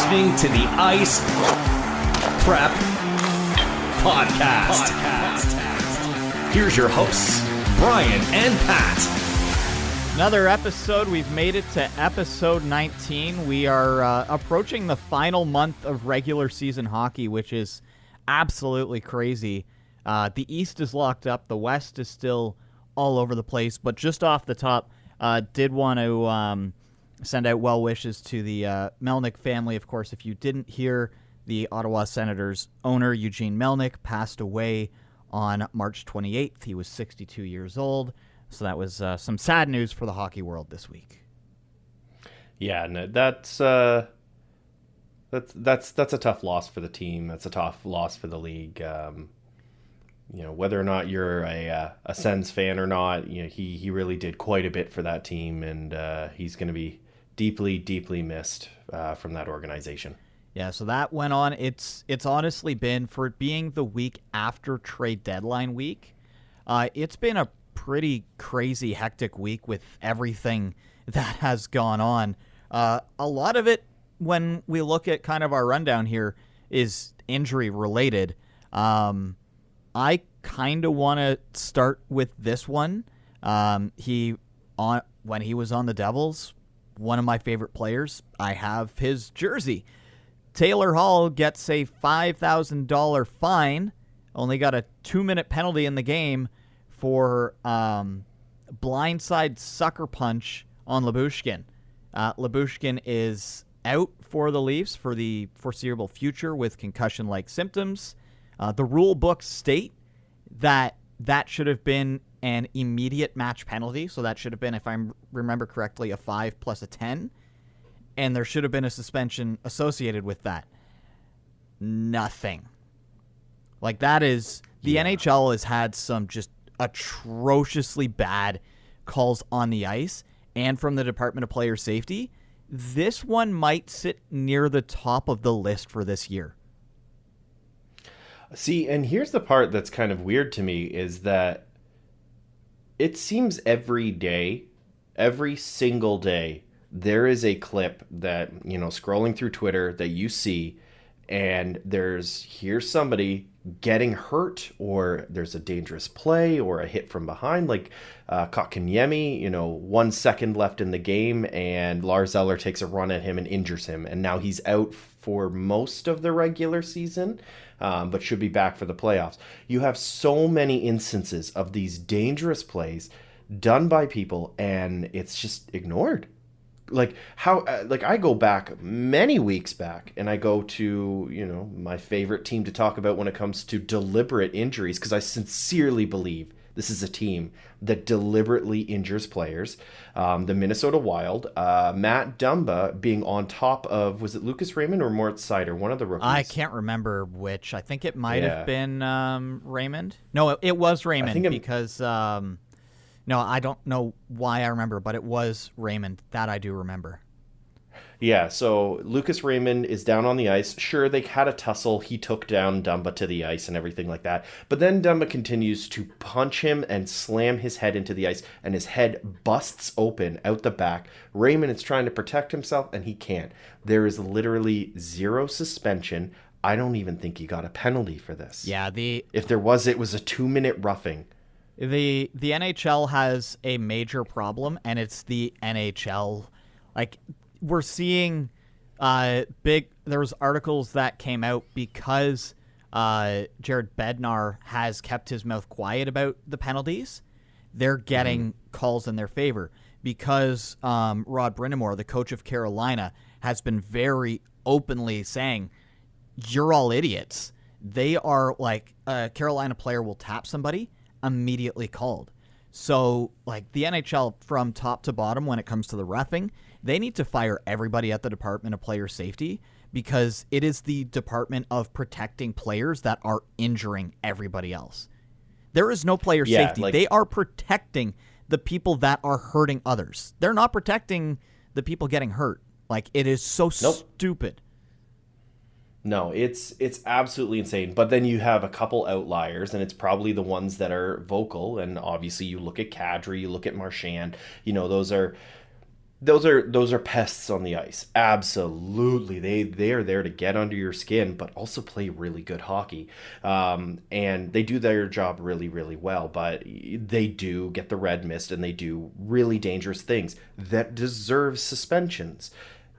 listening to the Ice Prep Podcast. Here's your hosts, Brian and Pat. Another episode. We've made it to episode 19. We are approaching the final month of regular season hockey, which is absolutely crazy. The East is locked up. The West is still all over the place. But just off the top, did want to send out well wishes to the Melnyk family. Of course, if you didn't hear, the Ottawa Senators owner, Eugene Melnyk, passed away on March 28th. He was 62 years old. So that was some sad news for the hockey world this week. Yeah, no, that's a tough loss for the team. That's a tough loss for the league. Whether or not you're a Sens fan or not, he really did quite a bit for that team, and he's going to be deeply, deeply missed from that organization. Yeah, so that went on. It's honestly been, for it being the week after trade deadline week, it's been a pretty crazy, hectic week with everything that has gone on. A lot of it, when we look at kind of our rundown here, is injury related. I kind of want to start with this one. When he was on the Devils, one of my favorite players. I have his jersey. Taylor Hall gets a $5,000 fine. Only got a 2-minute penalty in the game for blindside sucker punch on Lyubushkin. Lyubushkin is out for the Leafs for the foreseeable future with concussion-like symptoms. The rule books state that should have been an immediate match penalty, so that should have been, if I remember correctly, a 5 plus a 10, and there should have been a suspension associated with that. Nothing. Like, that is... The NHL has had some just atrociously bad calls on the ice, and from the Department of Player Safety, this one might sit near the top of the list for this year. See, and here's the part that's kind of weird to me is that it seems every day, every single day, there is a clip that, scrolling through Twitter that you see, and here's somebody getting hurt, or there's a dangerous play or a hit from behind, like Kotkaniemi, 1 second left in the game, and Lars Eller takes a run at him and injures him, and now he's out for most of the regular season, but should be back for the playoffs. You have so many instances of these dangerous plays done by people, and it's just ignored. I go back many weeks back, and I go to, my favorite team to talk about when it comes to deliberate injuries, because I sincerely believe this is a team that deliberately injures players. The Minnesota Wild, Matt Dumba being on top of, was it Lucas Raymond or Moritz Seider, one of the rookies? I can't remember which. I think it might have been Raymond. No, it was Raymond because... No, I don't know why I remember, but it was Raymond. That I do remember. Yeah, so Lucas Raymond is down on the ice. Sure, they had a tussle. He took down Dumba to the ice and everything like that. But then Dumba continues to punch him and slam his head into the ice, and his head busts open out the back. Raymond is trying to protect himself, and he can't. There is literally zero suspension. I don't even think he got a penalty for this. Yeah, if there was, it was a 2-minute roughing. The NHL has a major problem, and it's the NHL. Like, we're seeing there was articles that came out because Jared Bednar has kept his mouth quiet about the penalties. They're getting calls in their favor because Rod Brind'Amour, the coach of Carolina, has been very openly saying, you're all idiots. They are like, a Carolina player will tap somebody, immediately called. So, like, the NHL from top to bottom when it comes to the reffing, they need to fire everybody at the Department of Player Safety, because it is the department of protecting players that are injuring everybody else. There is no player safety. They are protecting the people that are hurting others. They're not protecting the people getting hurt. Like, it is so stupid. No, it's absolutely insane. But then you have a couple outliers, and it's probably the ones that are vocal. And obviously you look at Kadri, you look at Marchand, those are those are pests on the ice. Absolutely, they are there to get under your skin, but also play really good hockey. And they do their job really, really well. But they do get the red mist, and they do really dangerous things that deserve suspensions.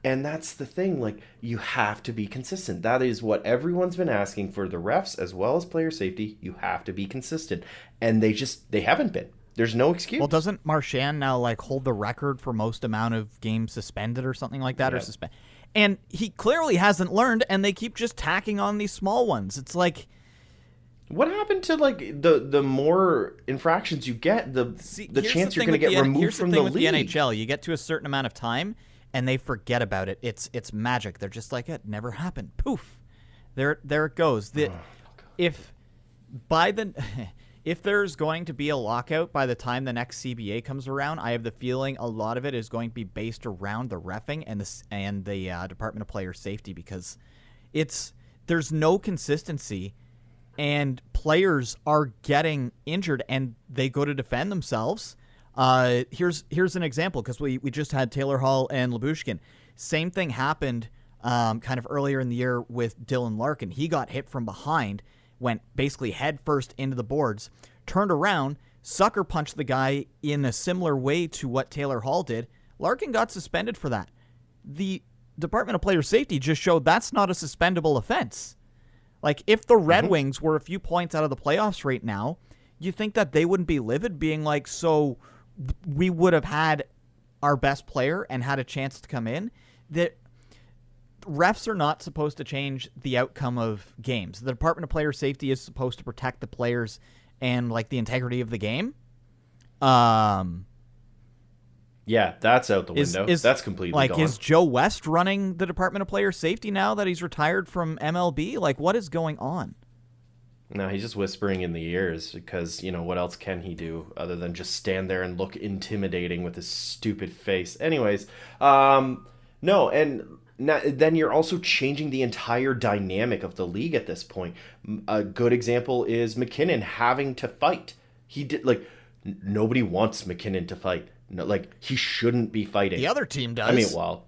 And that's the thing. Like, you have to be consistent. That is what everyone's been asking for the refs as well as player safety. You have to be consistent, and they haven't been. There's no excuse. Well, doesn't Marchand now like hold the record for most amount of games suspended or something like that, or suspend? And he clearly hasn't learned, and they keep just tacking on these small ones. It's like, what happened to like the more infractions you get, the chance you're going to get removed from the league? Here's the thing with the NHL: you get to a certain amount of time, and they forget about it. It's magic. They're just like, it never happened. Poof, there it goes. If by the If there's going to be a lockout by the time the next CBA comes around, I have the feeling a lot of it is going to be based around the reffing and the Department of Player Safety, because there's no consistency, and players are getting injured and they go to defend themselves. Here's an example, because we just had Taylor Hall and Lyubushkin. Same thing happened kind of earlier in the year with Dylan Larkin. He got hit from behind, went basically head first into the boards, turned around, sucker punched the guy in a similar way to what Taylor Hall did. Larkin got suspended for that. The Department of Player Safety just showed that's not a suspendable offense. Like, if the Red Wings were a few points out of the playoffs right now, you think that they wouldn't be livid, being like, so we would have had our best player and had a chance to come in? That refs are not supposed to change the outcome of games. The Department of Player Safety is supposed to protect the players and like the integrity of the game. Yeah, that's out the window. That's completely gone. Is Joe West running the Department of Player Safety now that he's retired from MLB? Like, what is going on? No, he's just whispering in the ears, because, what else can he do other than just stand there and look intimidating with his stupid face? Anyways, no, and now, then you're also changing the entire dynamic of the league at this point. A good example is McKinnon having to fight. He did, nobody wants McKinnon to fight. No, he shouldn't be fighting. The other team does. I mean, well,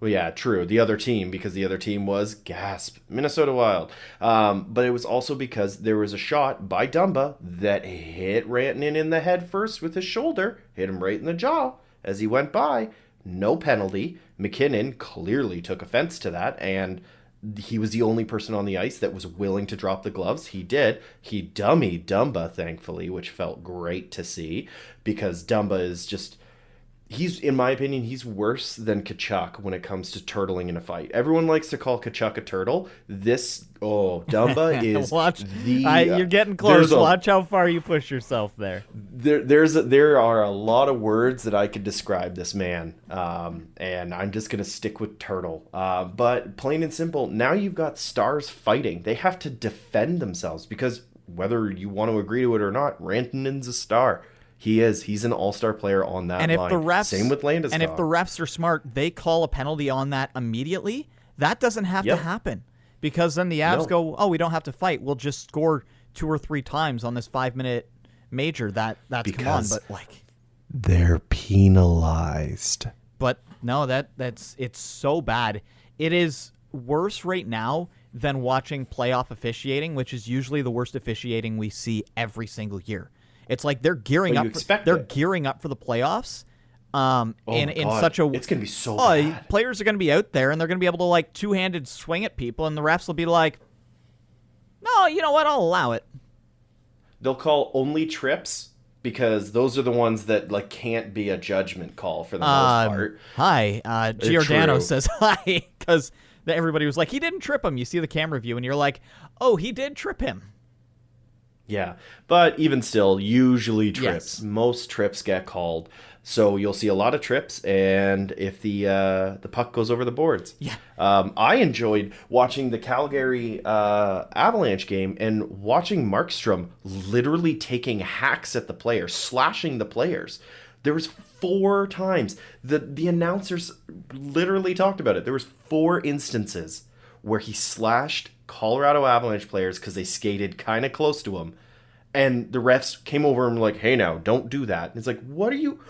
yeah, true. The other team, because the other team was, gasp, Minnesota Wild. But it was also because there was a shot by Dumba that hit Rantanen in the head first with his shoulder, hit him right in the jaw as he went by. No penalty. McKinnon clearly took offense to that, and he was the only person on the ice that was willing to drop the gloves. He did. He dummied Dumba, thankfully, which felt great to see, because Dumba is just... in my opinion, he's worse than Tkachuk when it comes to turtling in a fight. Everyone likes to call Tkachuk a turtle. Dumba is you're getting close. Watch how far you push yourself there. There are a lot of words that I could describe this man, and I'm just gonna stick with turtle. But plain and simple, now you've got stars fighting. They have to defend themselves, because whether you want to agree to it or not, Rantanen's a star. He is. He's an all-star player on that line. Same with Landeskog. And if the refs are smart, they call a penalty on that immediately. That doesn't have to happen, because then the Avs go, oh, we don't have to fight. We'll just score 2 or 3 times on this 5-minute major. That's because come on, but they're penalized. But no, it's so bad. It is worse right now than watching playoff officiating, which is usually the worst officiating we see every single year. It's like they're gearing up. Gearing up for the playoffs. In such a, it's gonna be so bad. Players are gonna be out there and they're gonna be able to two-handed swing at people, and the refs will be like, "No, you know what? I'll allow it." They'll call only trips, because those are the ones that can't be a judgment call for the most part. Hi, Giordano says hi, because everybody was like, he didn't trip him. You see the camera view and you're like, oh, he did trip him. Yeah, but even still, usually trips. Yes. Most trips get called, so you'll see a lot of trips. And if the puck goes over the boards, I enjoyed watching the Calgary Avalanche game and watching Markstrom literally taking hacks at the players, slashing the players. There was 4 times the announcers literally talked about it. There was 4 instances where he slashed Colorado Avalanche players because they skated kind of close to him, And the refs came over and were like, hey, now, don't do that. And it's like, what are you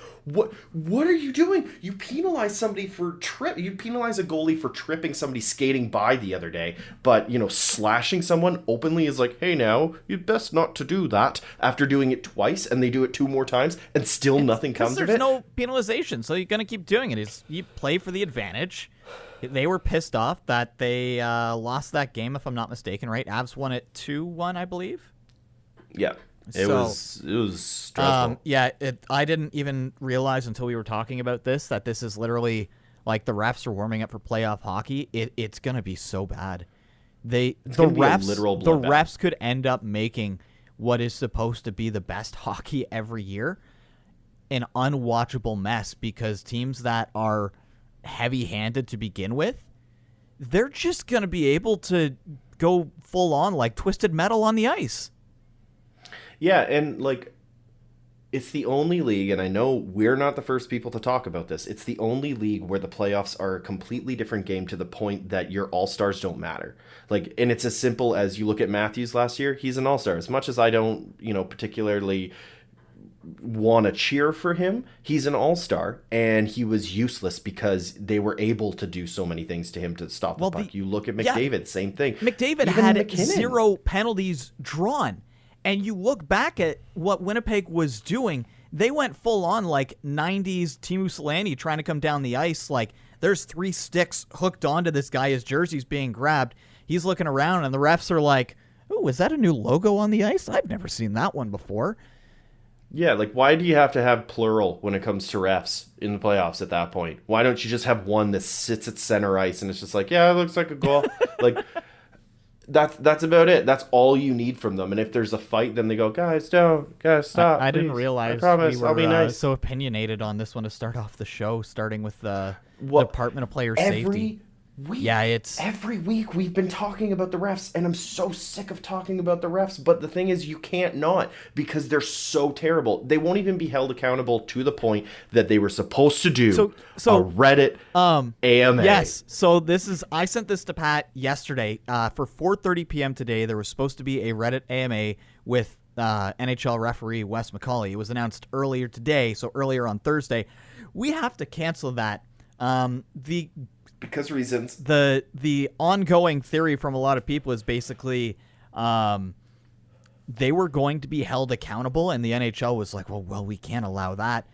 doing? You penalize somebody for you penalize a goalie for tripping somebody skating by the other day. But, slashing someone openly is like, hey, now, you'd best not to do that after doing it twice. And they do it 2 more times and still nothing comes of it. There's no penalization, so you're going to keep doing it. You play for the advantage. They were pissed off that they lost that game, if I'm not mistaken, right? Avs won it 2-1, I believe. Yeah, it was stressful. I didn't even realize until we were talking about this that this is literally like the refs are warming up for playoff hockey. It's gonna be so bad. The refs could end up making what is supposed to be the best hockey every year an unwatchable mess because teams that are heavy-handed to begin with, they're just gonna be able to go full on like Twisted Metal on the ice. Yeah, and it's the only league, and I know we're not the first people to talk about this, it's the only league where the playoffs are a completely different game to the point that your all-stars don't matter. And it's as simple as you look at Matthews last year, he's an all-star. As much as I don't, particularly want to cheer for him, he's an all-star, and he was useless because they were able to do so many things to him to stop the puck. You look at McDavid, same thing. McDavid had 0 penalties drawn. And you look back at what Winnipeg was doing, they went full on 90s Teemu Selanne trying to come down the ice. There's 3 sticks hooked onto this guy. His jersey's being grabbed. He's looking around, and the refs are like, "Oh, is that a new logo on the ice? I've never seen that one before." Yeah, why do you have to have plural when it comes to refs in the playoffs at that point? Why don't you just have one that sits at center ice and it's just it looks like a goal? That's about it. That's all you need from them. And if there's a fight, then they go, guys, stop. I didn't realize I promise, we were I'll be nice. So opinionated on this one to start off the show, starting with the Department of Player Safety. Every week we've been talking about the refs, and I'm so sick of talking about the refs. But the thing is, you can't not, because they're so terrible. They won't even be held accountable to the point that they were supposed to do a Reddit AMA. Yes. So I sent this to Pat yesterday for 4:30 p.m. today. There was supposed to be a Reddit AMA with NHL referee Wes McCauley. It was announced earlier today, so earlier on Thursday. We have to cancel that. Because reasons. The ongoing theory from a lot of people is basically they were going to be held accountable, and the NHL was like, well, we can't allow that.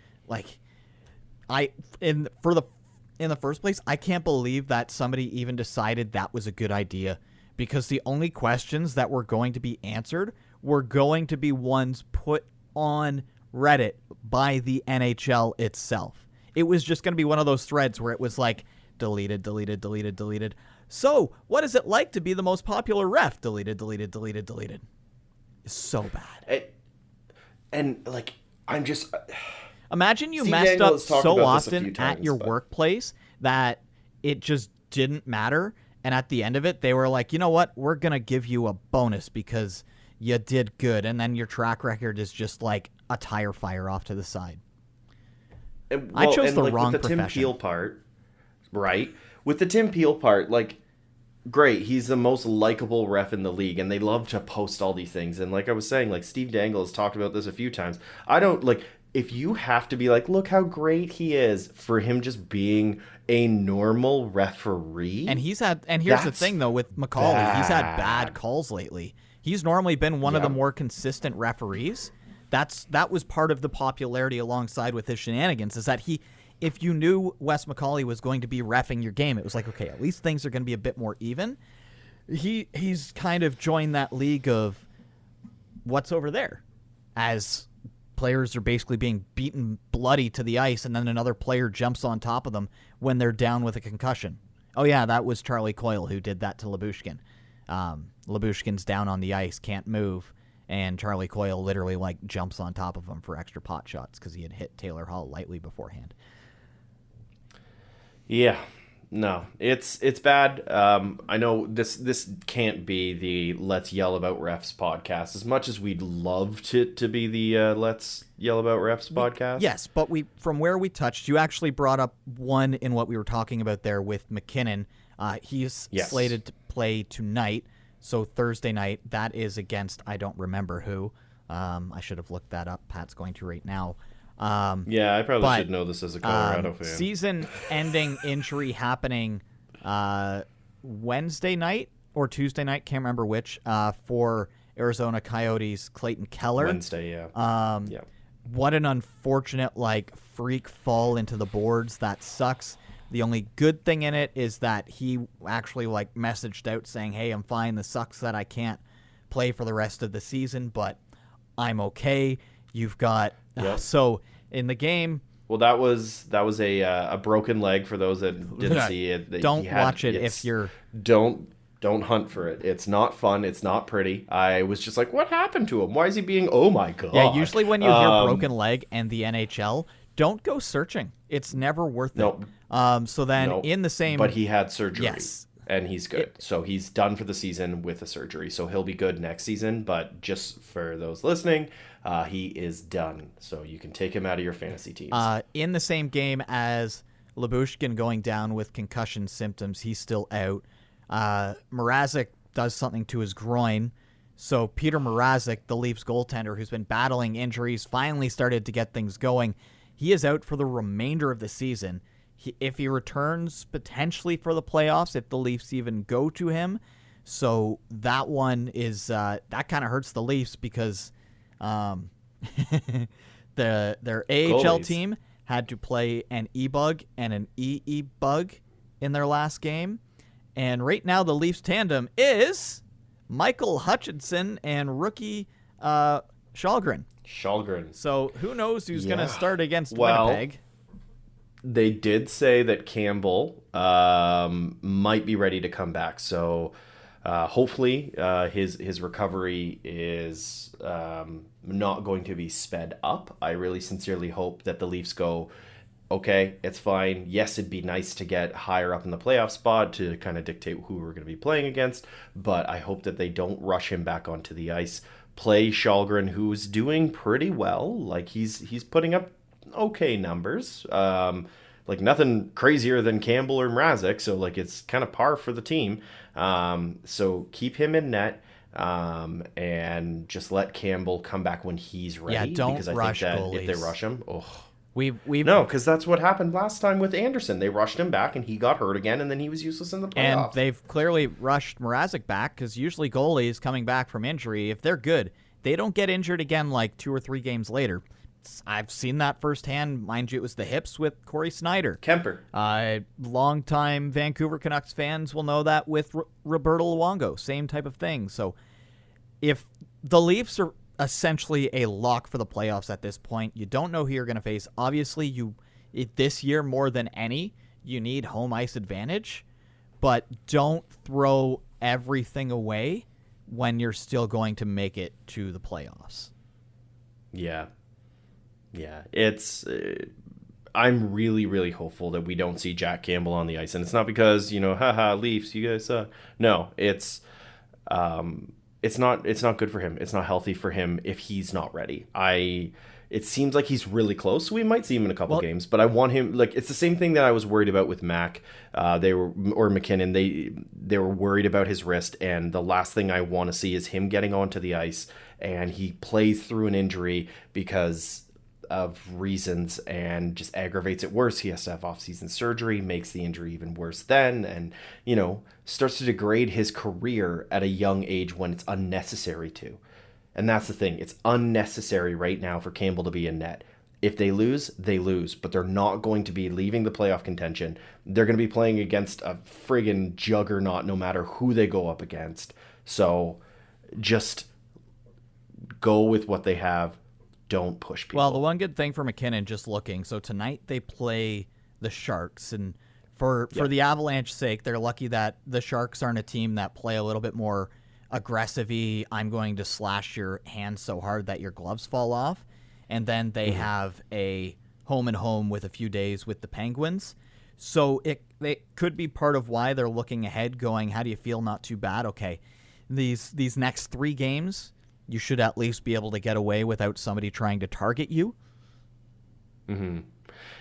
In the first place, I can't believe that somebody even decided that was a good idea, because the only questions that were going to be answered were going to be ones put on Reddit by the NHL itself. It was just going to be one of those threads where it was deleted, deleted, deleted, deleted. So, what is it like to be the most popular ref? Deleted, deleted, deleted, deleted. It's so bad. I'm just... Imagine you messed up so often at your workplace that it just didn't matter. And at the end of it, they were like, you know what? We're going to give you a bonus because you did good. And then your track record is just like a tire fire off to the side. I chose the wrong profession. With the Tim Peel part, right? With the Tim Peel part, great, he's the most likable ref in the league, and they love to post all these things. And like I was saying, Steve Dangle has talked about this a few times. I don't, if you have to be look how great he is for him just being a normal referee. And here's the thing, though, with McCauley, he's had bad calls lately. He's normally been one of the more consistent referees. That was part of the popularity alongside with his shenanigans, is that if you knew Wes McCauley was going to be reffing your game, it was okay, at least things are going to be a bit more even. He's kind of joined that league of what's over there, as players are basically being beaten bloody to the ice, and then another player jumps on top of them when they're down with a concussion. Oh yeah, that was Charlie Coyle who did that to Lyubushkin. Lyubushkin's down on the ice, can't move, and Charlie Coyle literally jumps on top of him for extra pot shots because he had hit Taylor Hall lightly beforehand. Yeah, no, it's bad. I know this can't be the Let's Yell About Refs podcast, as much as we'd love to be the Let's Yell About Refs podcast. Yes, but from where we touched, you actually brought up one in what we were talking about there with McKinnon. He's slated to play tonight, so Thursday night. That is against I don't remember who. I should have looked that up. Pat's going to right now. Yeah, I probably should know this as a Colorado fan. Season-ending injury happening Wednesday night or Tuesday night, can't remember which, for Arizona Coyotes Clayton Keller. Wednesday, yeah. Yeah. What an unfortunate freak fall into the boards. That sucks. The only good thing in it is that he actually messaged out saying, "Hey, I'm fine. This sucks that I can't play for the rest of the season, but I'm okay." You've got so in the game. Well, that was a broken leg for those that didn't see it. Don't watch it if you're Don't hunt for it. It's not fun. It's not pretty. I was just like, what happened to him? Why is he being, oh my God. Yeah, usually when you hear broken leg and the NHL, don't go searching. It's never worth it. So then in the same... But he had surgery. Yes. And he's good. So he's done for the season with a surgery. So he'll be good next season. But just for those listening, he is done. So you can take him out of your fantasy teams. In the same game as Lyubushkin going down with concussion symptoms, he's still out. Marazzick does something to his groin. So Peter Marazzick, the Leafs goaltender who's been battling injuries, finally started to get things going. He is out for the remainder of the season. If he returns potentially for the playoffs, if the Leafs even go to him. So that one is that kind of hurts the Leafs because their AHL team had to play an E-bug and an EE bug in their last game. And right now, the Leafs tandem is Michael Hutchinson and rookie Källgren. So who knows who's going to start against Winnipeg? They did say that Campbell might be ready to come back. So hopefully his recovery is not going to be sped up. I really sincerely hope that the Leafs go, okay, it's fine. Yes, it'd be nice to get higher up in the playoff spot to kind of dictate who we're going to be playing against, but I hope that they don't rush him back onto the ice. Play Källgren, who's doing pretty well. He's putting up okay numbers. Nothing crazier than Campbell or Marazzick, so it's kind of par for the team. So keep him in net. And just let Campbell come back when he's ready. Yeah, don't because I rush think that goalies. if they rush him, No, because that's what happened last time with Anderson. They rushed him back, and he got hurt again, and then he was useless in the playoffs. And they've clearly rushed Marazzick back because usually goalies coming back from injury, if they're good, they don't get injured again 2 or 3 games later. I've seen that firsthand. Mind you, it was the hips with Corey Snyder. Kemper. Longtime Vancouver Canucks fans will know that with Roberto Luongo. Same type of thing. So if the Leafs are essentially a lock for the playoffs at this point, you don't know who you're going to face. Obviously, this year more than any, you need home ice advantage, but don't throw everything away when you're still going to make it to the playoffs. Yeah. It's I'm really, really hopeful that we don't see Jack Campbell on the ice, and it's not because haha Leafs, you guys suck. No, it's not good for him. It's not healthy for him if he's not ready. It seems like he's really close, so we might see him in a couple games. But I want him. It's the same thing that I was worried about with Mac. Or McKinnon. They were worried about his wrist, and the last thing I want to see is him getting onto the ice and he plays through an injury because of reasons and just aggravates it worse. He has to have off-season surgery, makes the injury even worse then, and starts to degrade his career at a young age when it's unnecessary to. And that's the thing. It's unnecessary right now for Campbell to be in net. If they lose, they lose, but they're not going to be leaving the playoff contention. They're going to be playing against a friggin' juggernaut no matter who they go up against. So just go with what they have. Don't push people. Well, the one good thing for McKinnon, just looking, so tonight they play the Sharks, and for the Avalanche sake, they're lucky that the Sharks aren't a team that play a little bit more aggressive-y, I'm going to slash your hands so hard that your gloves fall off, and then they have a home-and-home with a few days with the Penguins. So it could be part of why they're looking ahead going, how do you feel? Not too bad. Okay, these next 3 games, you should at least be able to get away without somebody trying to target you. Mm-hmm.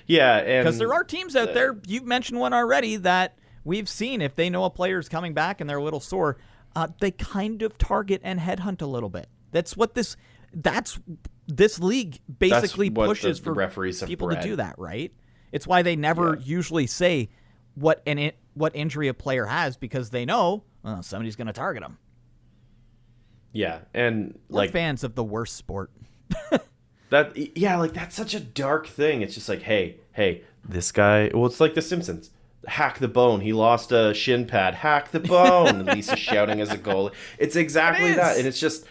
Yeah, because there are teams out there, you've mentioned one already, that we've seen if they know a player's coming back and they're a little sore, they kind of target and headhunt a little bit. That's what this That's this league basically what pushes the for referees have people bred. to do that, right? It's why they never usually say what injury a player has, because they know somebody's going to target them. Yeah, and We're like fans of the worst sport. like that's such a dark thing. It's just like, hey, this guy. Well, it's like The Simpsons. Hack the bone. He lost a shin pad. Hack the bone. Lisa shouting as a goalie. It's exactly that, and it's just,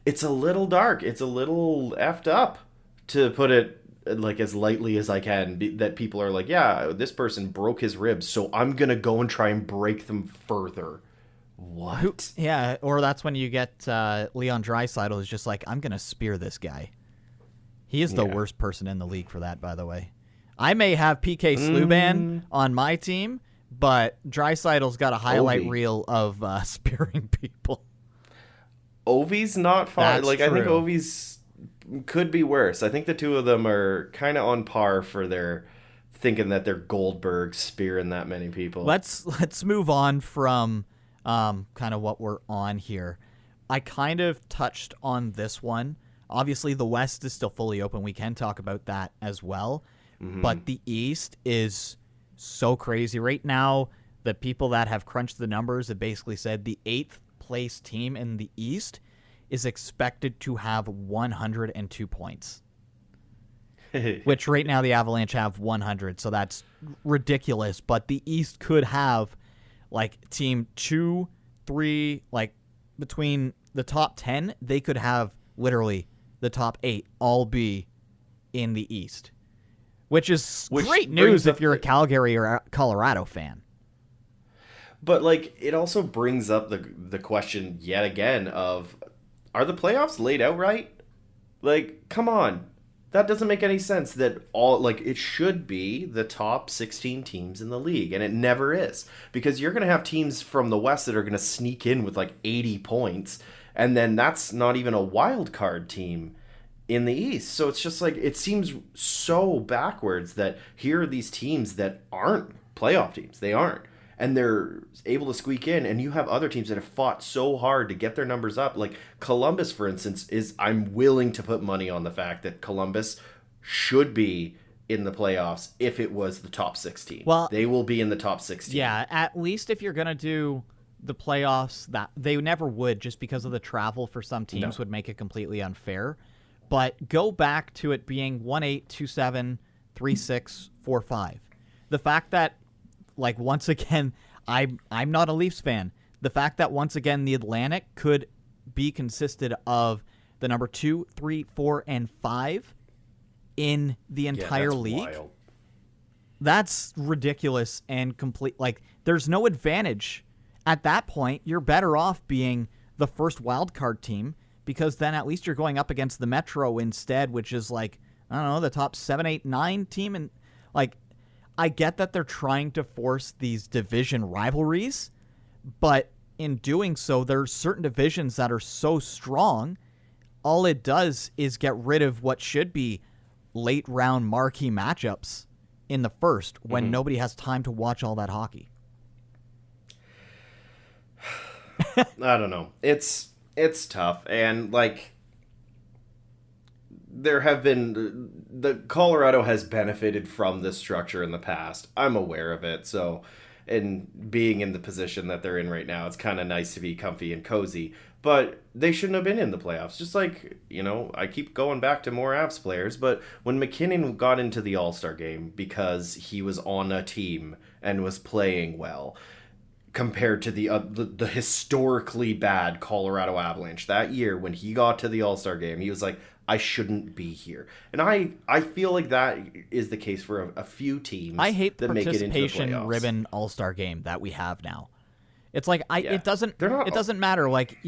it's a little dark. It's a little effed up, to put it like as lightly as I can. That people are like, yeah, this person broke his ribs, so I'm gonna go and try and break them further. What? Yeah, or that's when you get Leon Draisaitl is just like, I'm going to spear this guy. He is the worst person in the league for that, by the way. I may have PK Subban on my team, but Draisaitl's got a highlight reel of spearing people. Ovi's not far. That's like, true. I think Ovi's could be worse. I think the two of them are kind of on par for their thinking that they're Goldberg spearing that many people. Let's move on from kind of what we're on here. I kind of touched on this one. Obviously, the West is still fully open. We can talk about that as well. But the East is so crazy. Right now, the people that have crunched the numbers have basically said the 8th place team in the East is expected to have 102 points. Which right now the Avalanche have 100, so that's ridiculous. But the East could have like team 2, 3, like between the top 10, they could have literally the top 8 all be in the East, which is great news if you're a Calgary or a Colorado fan. But like, it also brings up the question yet again of, are the playoffs laid out right? Like, come on. That doesn't make any sense. That all, like, it should be the top 16 teams in the league, and it never is, because you're going to have teams from the West that are going to sneak in with like 80 points, and then that's not even a wild card team in the East. So it's just like, it seems so backwards that here are these teams that aren't playoff teams. They aren't. And they're able to squeak in, and you have other teams that have fought so hard to get their numbers up. Like Columbus, for instance, I'm willing to put money on the fact that Columbus should be in the playoffs if it was the top 16. Well, they will be in the top 16. Yeah, at least if you're going to do the playoffs, that they never would, just because of the travel for some teams would make it completely unfair. But go back to it being 1-8, 2-7, 3-6, 4-5. The fact that, like, once again, I'm not a Leafs fan. The fact that once again the Atlantic could be consisted of the number 2, 3, 4, and 5 in the entire league. Wild. That's ridiculous and complete. Like, there's no advantage at that point. You're better off being the first wild card team, because then at least you're going up against the Metro instead, which is like, I don't know, the top 7, 8, 9 team. And like, I get that they're trying to force these division rivalries, but in doing so, there's certain divisions that are so strong, all it does is get rid of what should be late round marquee matchups in the first, when nobody has time to watch all that hockey. I don't know. It's tough, and like, there have been, the Colorado has benefited from this structure in the past. I'm aware of it. So, and being in the position that they're in right now, it's kind of nice to be comfy and cozy. But they shouldn't have been in the playoffs. Just like, you know, I keep going back to more Avs players, but when McKinnon got into the All-Star game because he was on a team and was playing well, compared to the historically bad Colorado Avalanche that year, when he got to the All-Star game, he was like, I shouldn't be here. And I feel like that is the case for a few teams. I hate the that make it into the participation playoffs. ribbon All-Star game that we have now. It's like, it doesn't matter. Like,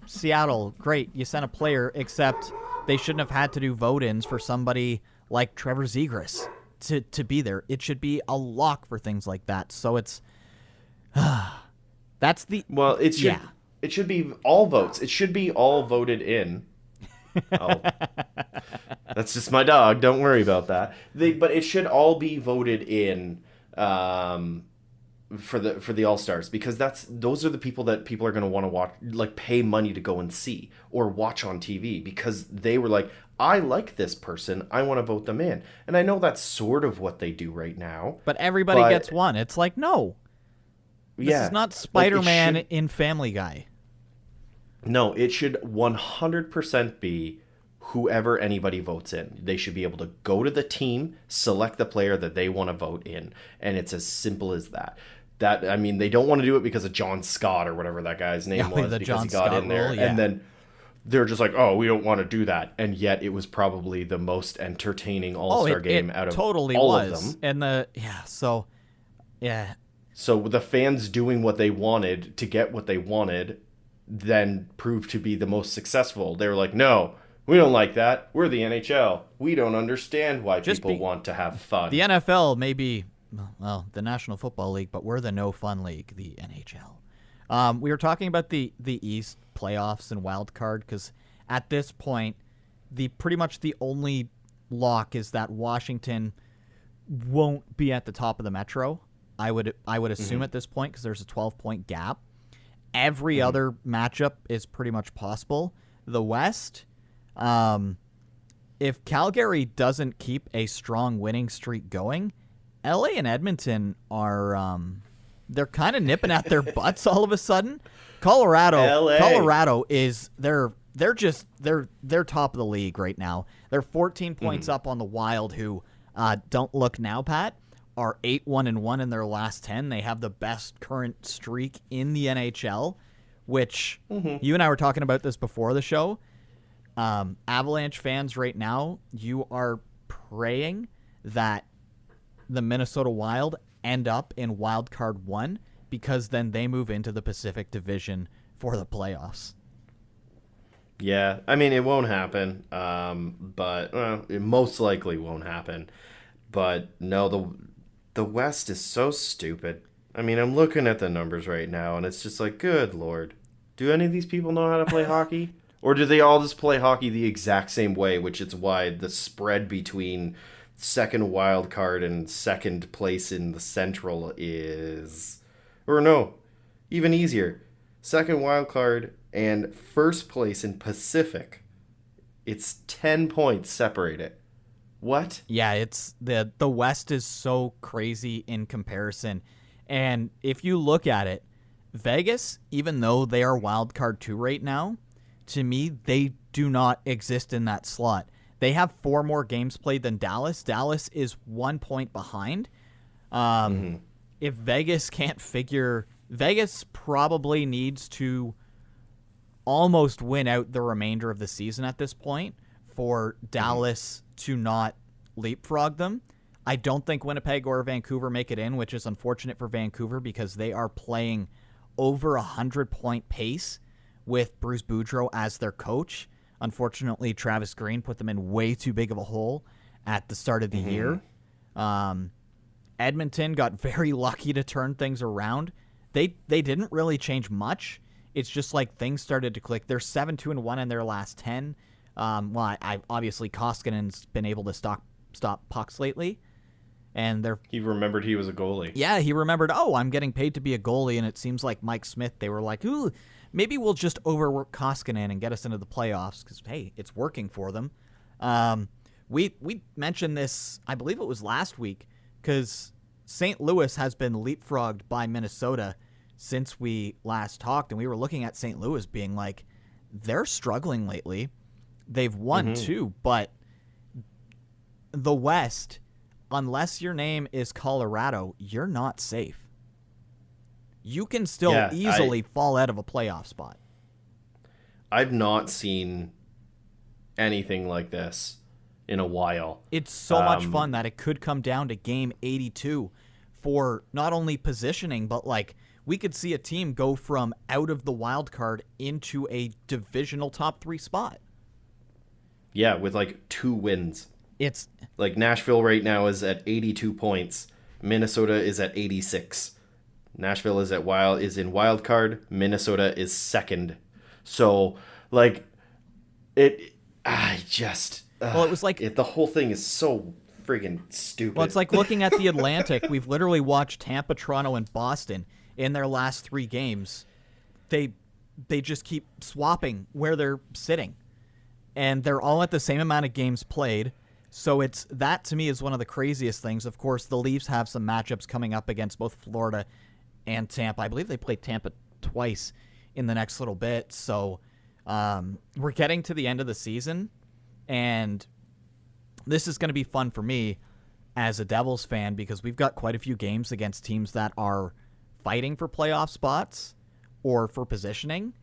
Seattle, great, you sent a player, except they shouldn't have had to do vote-ins for somebody like Trevor Zegras to be there. It should be a lock for things like that. So it's that's the it should be all votes. It should be all voted in. Oh, that's just my dog. Don't worry about that. But it should all be voted in. for the All-Stars, because those are the people that people are going to want to watch, like pay money to go and see or watch on TV, because they were like, I like this person, I want to vote them in. And I know that's sort of what they do right now. But everybody gets one. It's like, no. This is not Spider-Man in Family Guy. No, it should 100% be whoever anybody votes in. They should be able to go to the team, select the player that they want to vote in, and it's as simple as that. I mean, they don't want to do it because of John Scott or whatever that guy's name was, because John he got Scott in there, rule, and then they're just like, oh, we don't want to do that, and yet it was probably the most entertaining All-Star game out of totally all was. Of them. And so the fans doing what they wanted to get what they wanted then proved to be the most successful. They were like, no, we don't like that. We're the NHL. We don't understand why people want to have fun. The NFL may be, well, the National Football League, but we're the no fun league, the NHL. We were talking about the East playoffs and wild card, because at this point, pretty much the only lock is that Washington won't be at the top of the Metro. I would assume at this point, because there's a 12-point gap. Every other matchup is pretty much possible. The West, if Calgary doesn't keep a strong winning streak going, LA and Edmonton are they're kind of nipping at their butts all of a sudden. Colorado is they're top of the league right now. They're 14 points up on the Wild, who don't look now, Pat, are 8-1-1 in their last 10. They have the best current streak in the NHL, which you and I were talking about this before the show. Avalanche fans right now, you are praying that the Minnesota Wild end up in Wild Card 1, because then they move into the Pacific Division for the playoffs. Yeah, I mean, it won't happen, but it most likely won't happen. But no, the West is so stupid. I mean, I'm looking at the numbers right now, and it's just like, good Lord. Do any of these people know how to play hockey? Or do they all just play hockey the exact same way, which is why the spread between second wild card and second place in the Central is... Or no, even easier. Second wild card and first place in Pacific. It's 10 points separated. What? Yeah, it's the West is so crazy in comparison. And if you look at it, Vegas, even though they are wild card 2 right now, to me, they do not exist in that slot. They have 4 more games played than Dallas. Dallas is 1 point behind. If Vegas can't figure... Vegas probably needs to almost win out the remainder of the season at this point for Dallas to not leapfrog them. I don't think Winnipeg or Vancouver make it in, which is unfortunate for Vancouver, because they are playing over 100-point pace with Bruce Boudreau as their coach. Unfortunately, Travis Green put them in way too big of a hole at the start of the year. Edmonton got very lucky to turn things around. They didn't really change much. It's just like things started to click. They're 7-2-1 in their last 10. I obviously Koskinen's been able to stop pucks lately, and he remembered he was a goalie. Yeah, he remembered. Oh, I'm getting paid to be a goalie, and it seems like Mike Smith. They were like, ooh, maybe we'll just overwork Koskinen and get us into the playoffs, because hey, it's working for them. We mentioned this, I believe it was last week, because St. Louis has been leapfrogged by Minnesota since we last talked, and we were looking at St. Louis being like, they're struggling lately. They've won 2, but the West, unless your name is Colorado, you're not safe. You can still easily fall out of a playoff spot. I've not seen anything like this in a while. It's so much fun that it could come down to game 82 for not only positioning, but like we could see a team go from out of the wild card into a divisional top 3 spot. Yeah, with like 2 wins. It's like Nashville right now is at 82 points. Minnesota is at 86. Nashville is in wild card. Minnesota is second. So like it was like the whole thing is so friggin' stupid. Well, it's like looking at the Atlantic. We've literally watched Tampa, Toronto, and Boston in their last 3 games. They just keep swapping where they're sitting, and they're all at the same amount of games played. So that to me is one of the craziest things. Of course, the Leafs have some matchups coming up against both Florida and Tampa. I believe they played Tampa twice in the next little bit. So we're getting to the end of the season, and this is going to be fun for me as a Devils fan because we've got quite a few games against teams that are fighting for playoff spots or for positioning.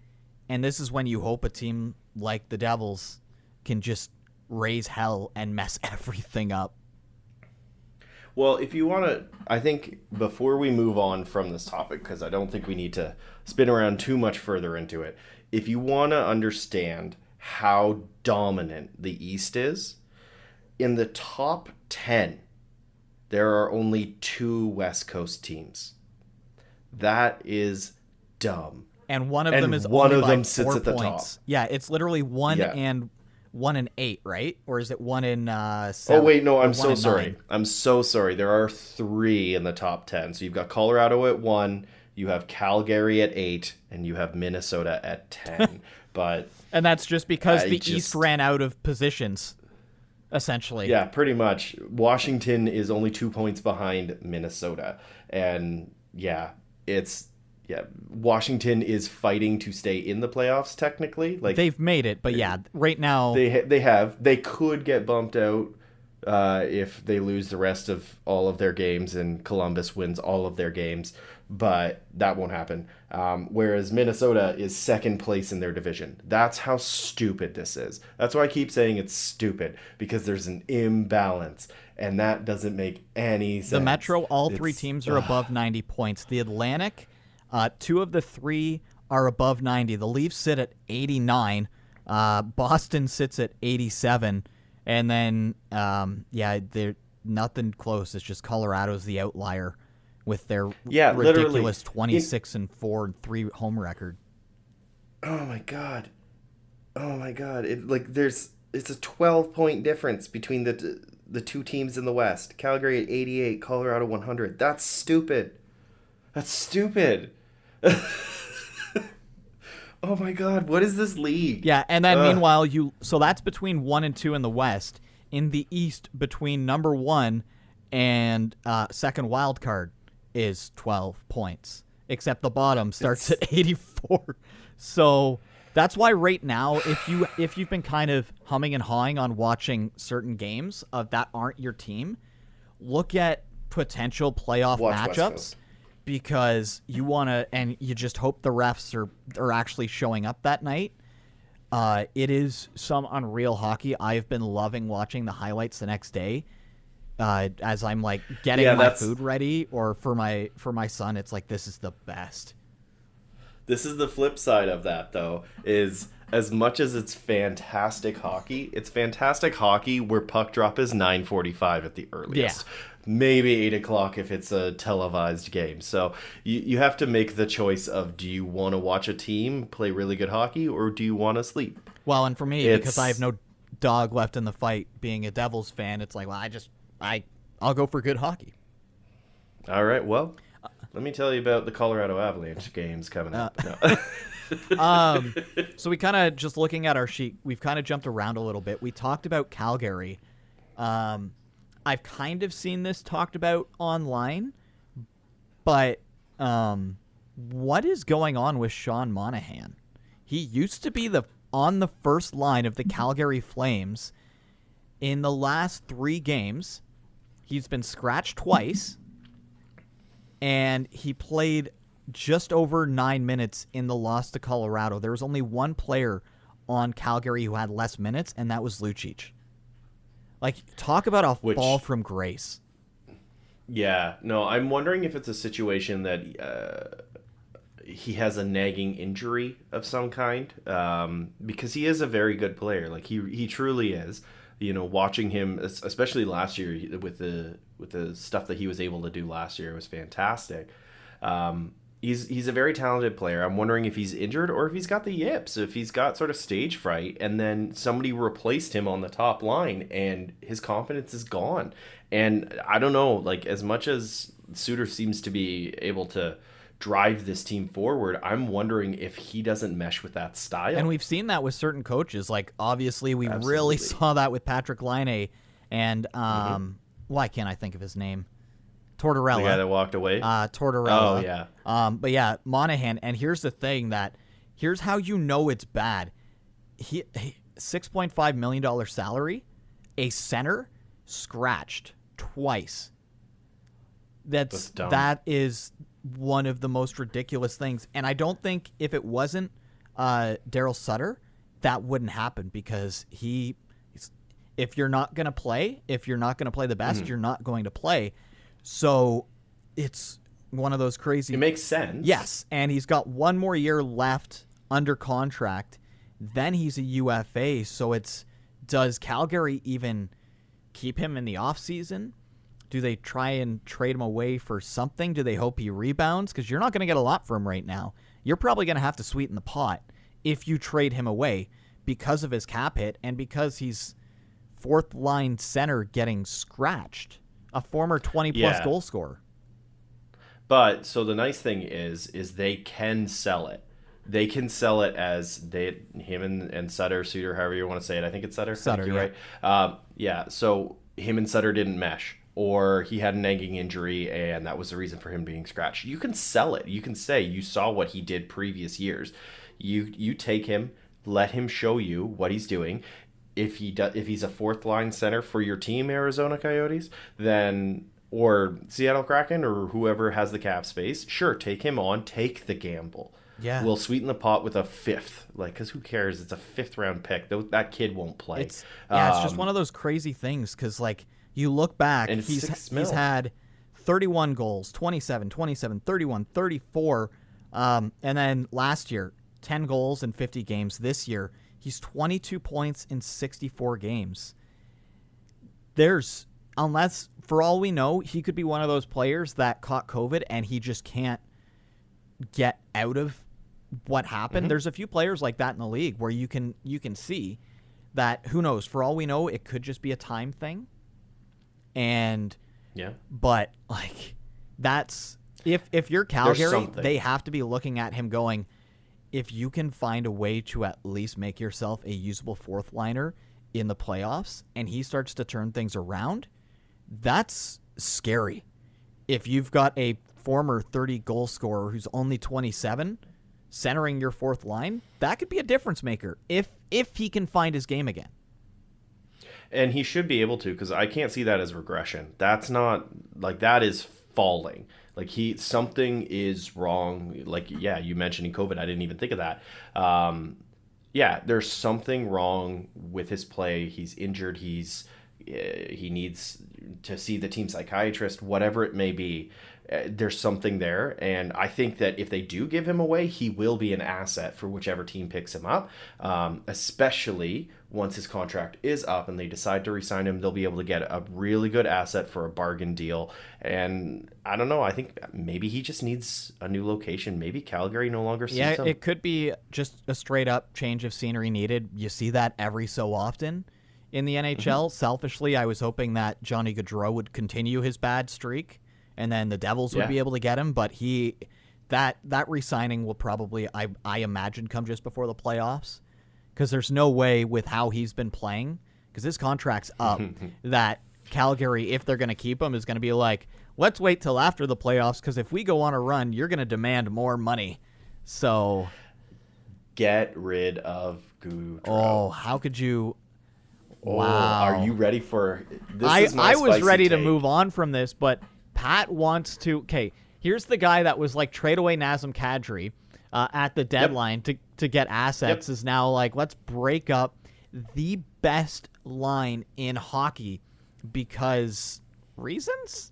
And this is when you hope a team like the Devils can just raise hell and mess everything up. Well, if you want to, I think before we move on from this topic, because I don't think we need to spin around too much further into it, if you want to understand how dominant the East is, in the top 10, there are only 2 West Coast teams. That is dumb. And one of them is one only of them by sits 4 at the points. top. Yeah, it's literally 1 and 1 and 8, right? Or is it 1 in 7? Oh wait, no, I'm Or so 1 and sorry. 9? I'm so sorry. There are 3 in the top 10. So you've got Colorado at 1, you have Calgary at 8, and you have Minnesota at 10. But And that's just because the East ran out of positions, essentially. yeah, pretty much. Washington is only 2 points behind Minnesota, and Washington is fighting to stay in the playoffs technically. Like They've made it, but yeah, right now they could get bumped out if they lose the rest of all of their games and Columbus wins all of their games, but that won't happen. Whereas Minnesota is second place in their division. That's how stupid this is. That's why I keep saying it's stupid, because there's an imbalance, and that doesn't make any sense. the Metro, all 3 teams are above 90 points. The Atlantic, 2 of the 3 are above 90. The Leafs sit at 89. Boston sits at 87. And then, they're nothing close. It's just Colorado's the outlier with their ridiculous 26-4 and 3 home record. Oh my god! It's a 12-point difference between the 2 teams in the West. Calgary at 88, Colorado 100. That's stupid. Oh my god, what is this league? Yeah, and then meanwhile, so that's between 1 and 2 in the West. In the East, between number 1 and second wild card is 12 points, except the bottom starts at 84. So that's why right now, if you've been kind of humming and hawing on watching certain games that aren't your team, look at potential playoff matchups. Because you want to, and you just hope the refs are actually showing up that night. It is some unreal hockey. I've been loving watching the highlights the next day as I'm like getting my food ready, or for my son. It's like, this is the best. This is the flip side of that, though, is as much as it's fantastic hockey where puck drop is 9:45 at the earliest. Yeah. Maybe 8 o'clock if it's a televised game. So you have to make the choice of, do you want to watch a team play really good hockey, or do you want to sleep? Well, and for me, because I have no dog left in the fight, being a Devils fan, it's like, well, I'll go for good hockey. All right, well, let me tell you about the Colorado Avalanche games coming up. So we kind of, just looking at our sheet, we've kind of jumped around a little bit. We talked about Calgary. I've kind of seen this talked about online, but what is going on with Sean Monahan? He used to be on the first line of the Calgary Flames. In the last 3 games, he's been scratched twice, and he played just over 9 minutes in the loss to Colorado. There was only 1 player on Calgary who had less minutes, and that was Lucic. Like, talk about a fall from grace. Yeah, no, I'm wondering if it's a situation that he has a nagging injury of some kind, because he is a very good player. Like, he truly is. You know, watching him, especially last year with the stuff that he was able to do last year, was fantastic. He's a very talented player. I'm wondering if he's injured or if he's got the yips, if he's got sort of stage fright, and then somebody replaced him on the top line, and his confidence is gone. And I don't know, like as much as Suter seems to be able to drive this team forward, I'm wondering if he doesn't mesh with that style. And we've seen that with certain coaches. Like obviously, we Absolutely. really saw that with Patrick Laine, and why can't I think of his name? Tortorella. The guy that walked away? Tortorella. Oh, yeah. But yeah, Monahan. And here's the thing here's how you know it's bad. He $6.5 million salary, a center scratched twice. That's dumb. That is one of the most ridiculous things. And I don't think if it wasn't Daryl Sutter, that wouldn't happen because if you're not going to play the best, you're not going to play. So it's one of those crazy... It makes sense. Yes, and he's got one more year left under contract. Then he's a UFA, so does Calgary even keep him in the offseason? Do they try and trade him away for something? Do they hope he rebounds? Because you're not going to get a lot for him right now. You're probably going to have to sweeten the pot if you trade him away because of his cap hit and because he's fourth-line center getting scratched. A former 20-plus goal scorer. But, so the nice thing is they can sell it. They can sell it as him and Sutter, however you want to say it. I think it's Sutter. Sutter, you're right. Yeah, so him and Sutter didn't mesh. Or he had an nagging injury, and that was the reason for him being scratched. You can sell it. You can say you saw what he did previous years. You take him, let him show you what he's doing. If he's a fourth line center for your team, Arizona Coyotes, then or Seattle Kraken or whoever has the cap space, sure, take him on, take the gamble. Yeah, we'll sweeten the pot with a fifth, because who cares? It's a 5th round pick. That kid won't play. It's just one of those crazy things because you look back, and he's had 31 goals, 27, 31, 34, and then last year 10 goals in 50 games. This year he's 22 points in 64 games. Unless, for all we know, he could be one of those players that caught COVID and he just can't get out of what happened. There's a few players like that in the league where you can see that, who knows, for all we know, it could just be a time thing. And but that's if you're Calgary, they have to be looking at him going, if you can find a way to at least make yourself a usable fourth liner in the playoffs and he starts to turn things around, that's scary. If you've got a former 30 goal scorer who's only 27 centering your fourth line, that could be a difference maker if he can find his game again. And he should be able to, because I can't see that as regression. That's not that is falling. Something is wrong. You mentioning COVID. I didn't even think of that. There's something wrong with his play. He's injured. He needs to see the team psychiatrist, whatever it may be. There's something there, and I think that if they do give him away, he will be an asset for whichever team picks him up, especially once his contract is up and they decide to re-sign him. They'll be able to get a really good asset for a bargain deal, and I don't know, I think maybe he just needs a new location. Maybe Calgary no longer suits him. It could be just a straight-up change of scenery needed. You see that every so often in the NHL. Selfishly, I was hoping that Johnny Gaudreau would continue his bad streak, and then the Devils would be able to get him. But that re-signing will probably, I imagine, come just before the playoffs, because there's no way with how he's been playing, because his contract's up, that Calgary, if they're going to keep him, is going to be like, let's wait till after the playoffs, because if we go on a run, you're going to demand more money. So get rid of Gaudreau. Oh, how could you? Oh, wow. Are you ready for this? I was ready to move on from this, but Pat wants to. Okay, here's the guy that was trade away Nazem Kadri at the deadline to get assets is now let's break up the best line in hockey because reasons?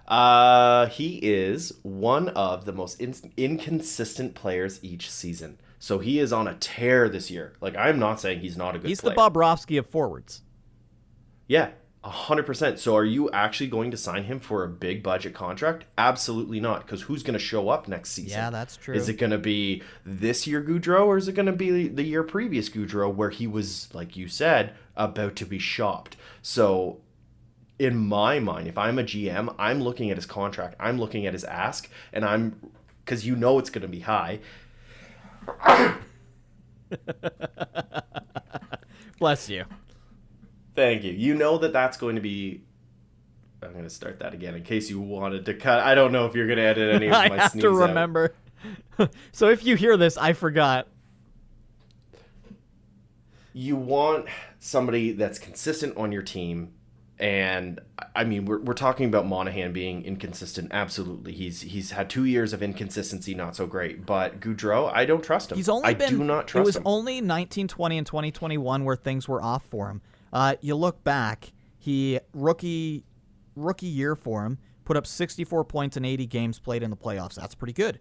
He is one of the most inconsistent players each season. So he is on a tear this year. I'm not saying he's not a good player. He's the Bobrovsky of forwards. Yeah. 100%. So are you actually going to sign him for a big budget contract? Absolutely not. Because who's going to show up next season? Yeah, that's true. Is it going to be this year Gaudreau, or is it going to be the year previous Gaudreau, where he was, like you said, about to be shopped? So in my mind, if I'm a GM, I'm looking at his contract. I'm looking at his ask, and because you know it's going to be high. Bless you. Thank you. You know that's going to be... I'm going to start that again in case you wanted to cut. I don't know if you're going to edit any of my I have sneeze to remember. So if you hear this, I forgot. You want somebody that's consistent on your team. And, I mean, we're talking about Monahan being inconsistent. Absolutely. He's had 2 years of inconsistency, not so great. But Gaudreau, I don't trust him. I do not trust him. It was only 1920 and 2021 where things were off for him. You look back, he rookie year for him, put up 64 points in 80 games played in the playoffs. That's pretty good.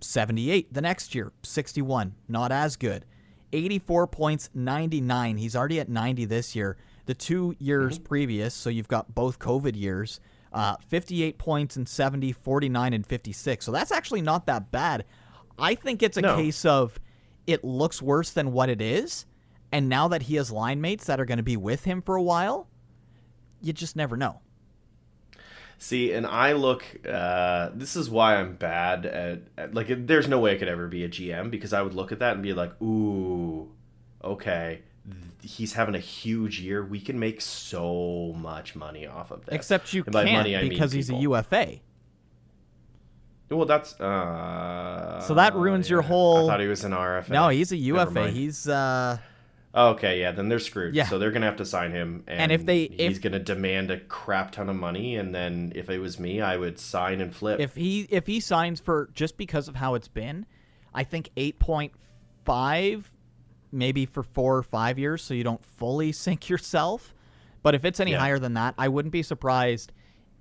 78 the next year, 61, not as good. 84 points, 99. He's already at 90 this year. The 2 years previous, so you've got both COVID years, 58 points and 70, 49 and 56. So that's actually not that bad. I think it's a case of it looks worse than what it is. And now that he has line mates that are going to be with him for a while, you just never know. See, and I look, this is why I'm bad at like, there's no way I could ever be a GM, because I would look at that and be like, ooh, okay, he's having a huge year. We can make so much money off of this. Except you and by can't money, I because mean he's a people. UFA. Well, that's... so that ruins your whole... I thought he was an RFA. No, he's a UFA. He's... Okay, yeah, then they're screwed. Yeah. So they're going to have to sign him, and he's going to demand a crap ton of money, and then if it was me, I would sign and flip. If he signs for, just because of how it's been, I think 8.5, maybe for 4 or 5 years, so you don't fully sink yourself. But if it's any higher than that, I wouldn't be surprised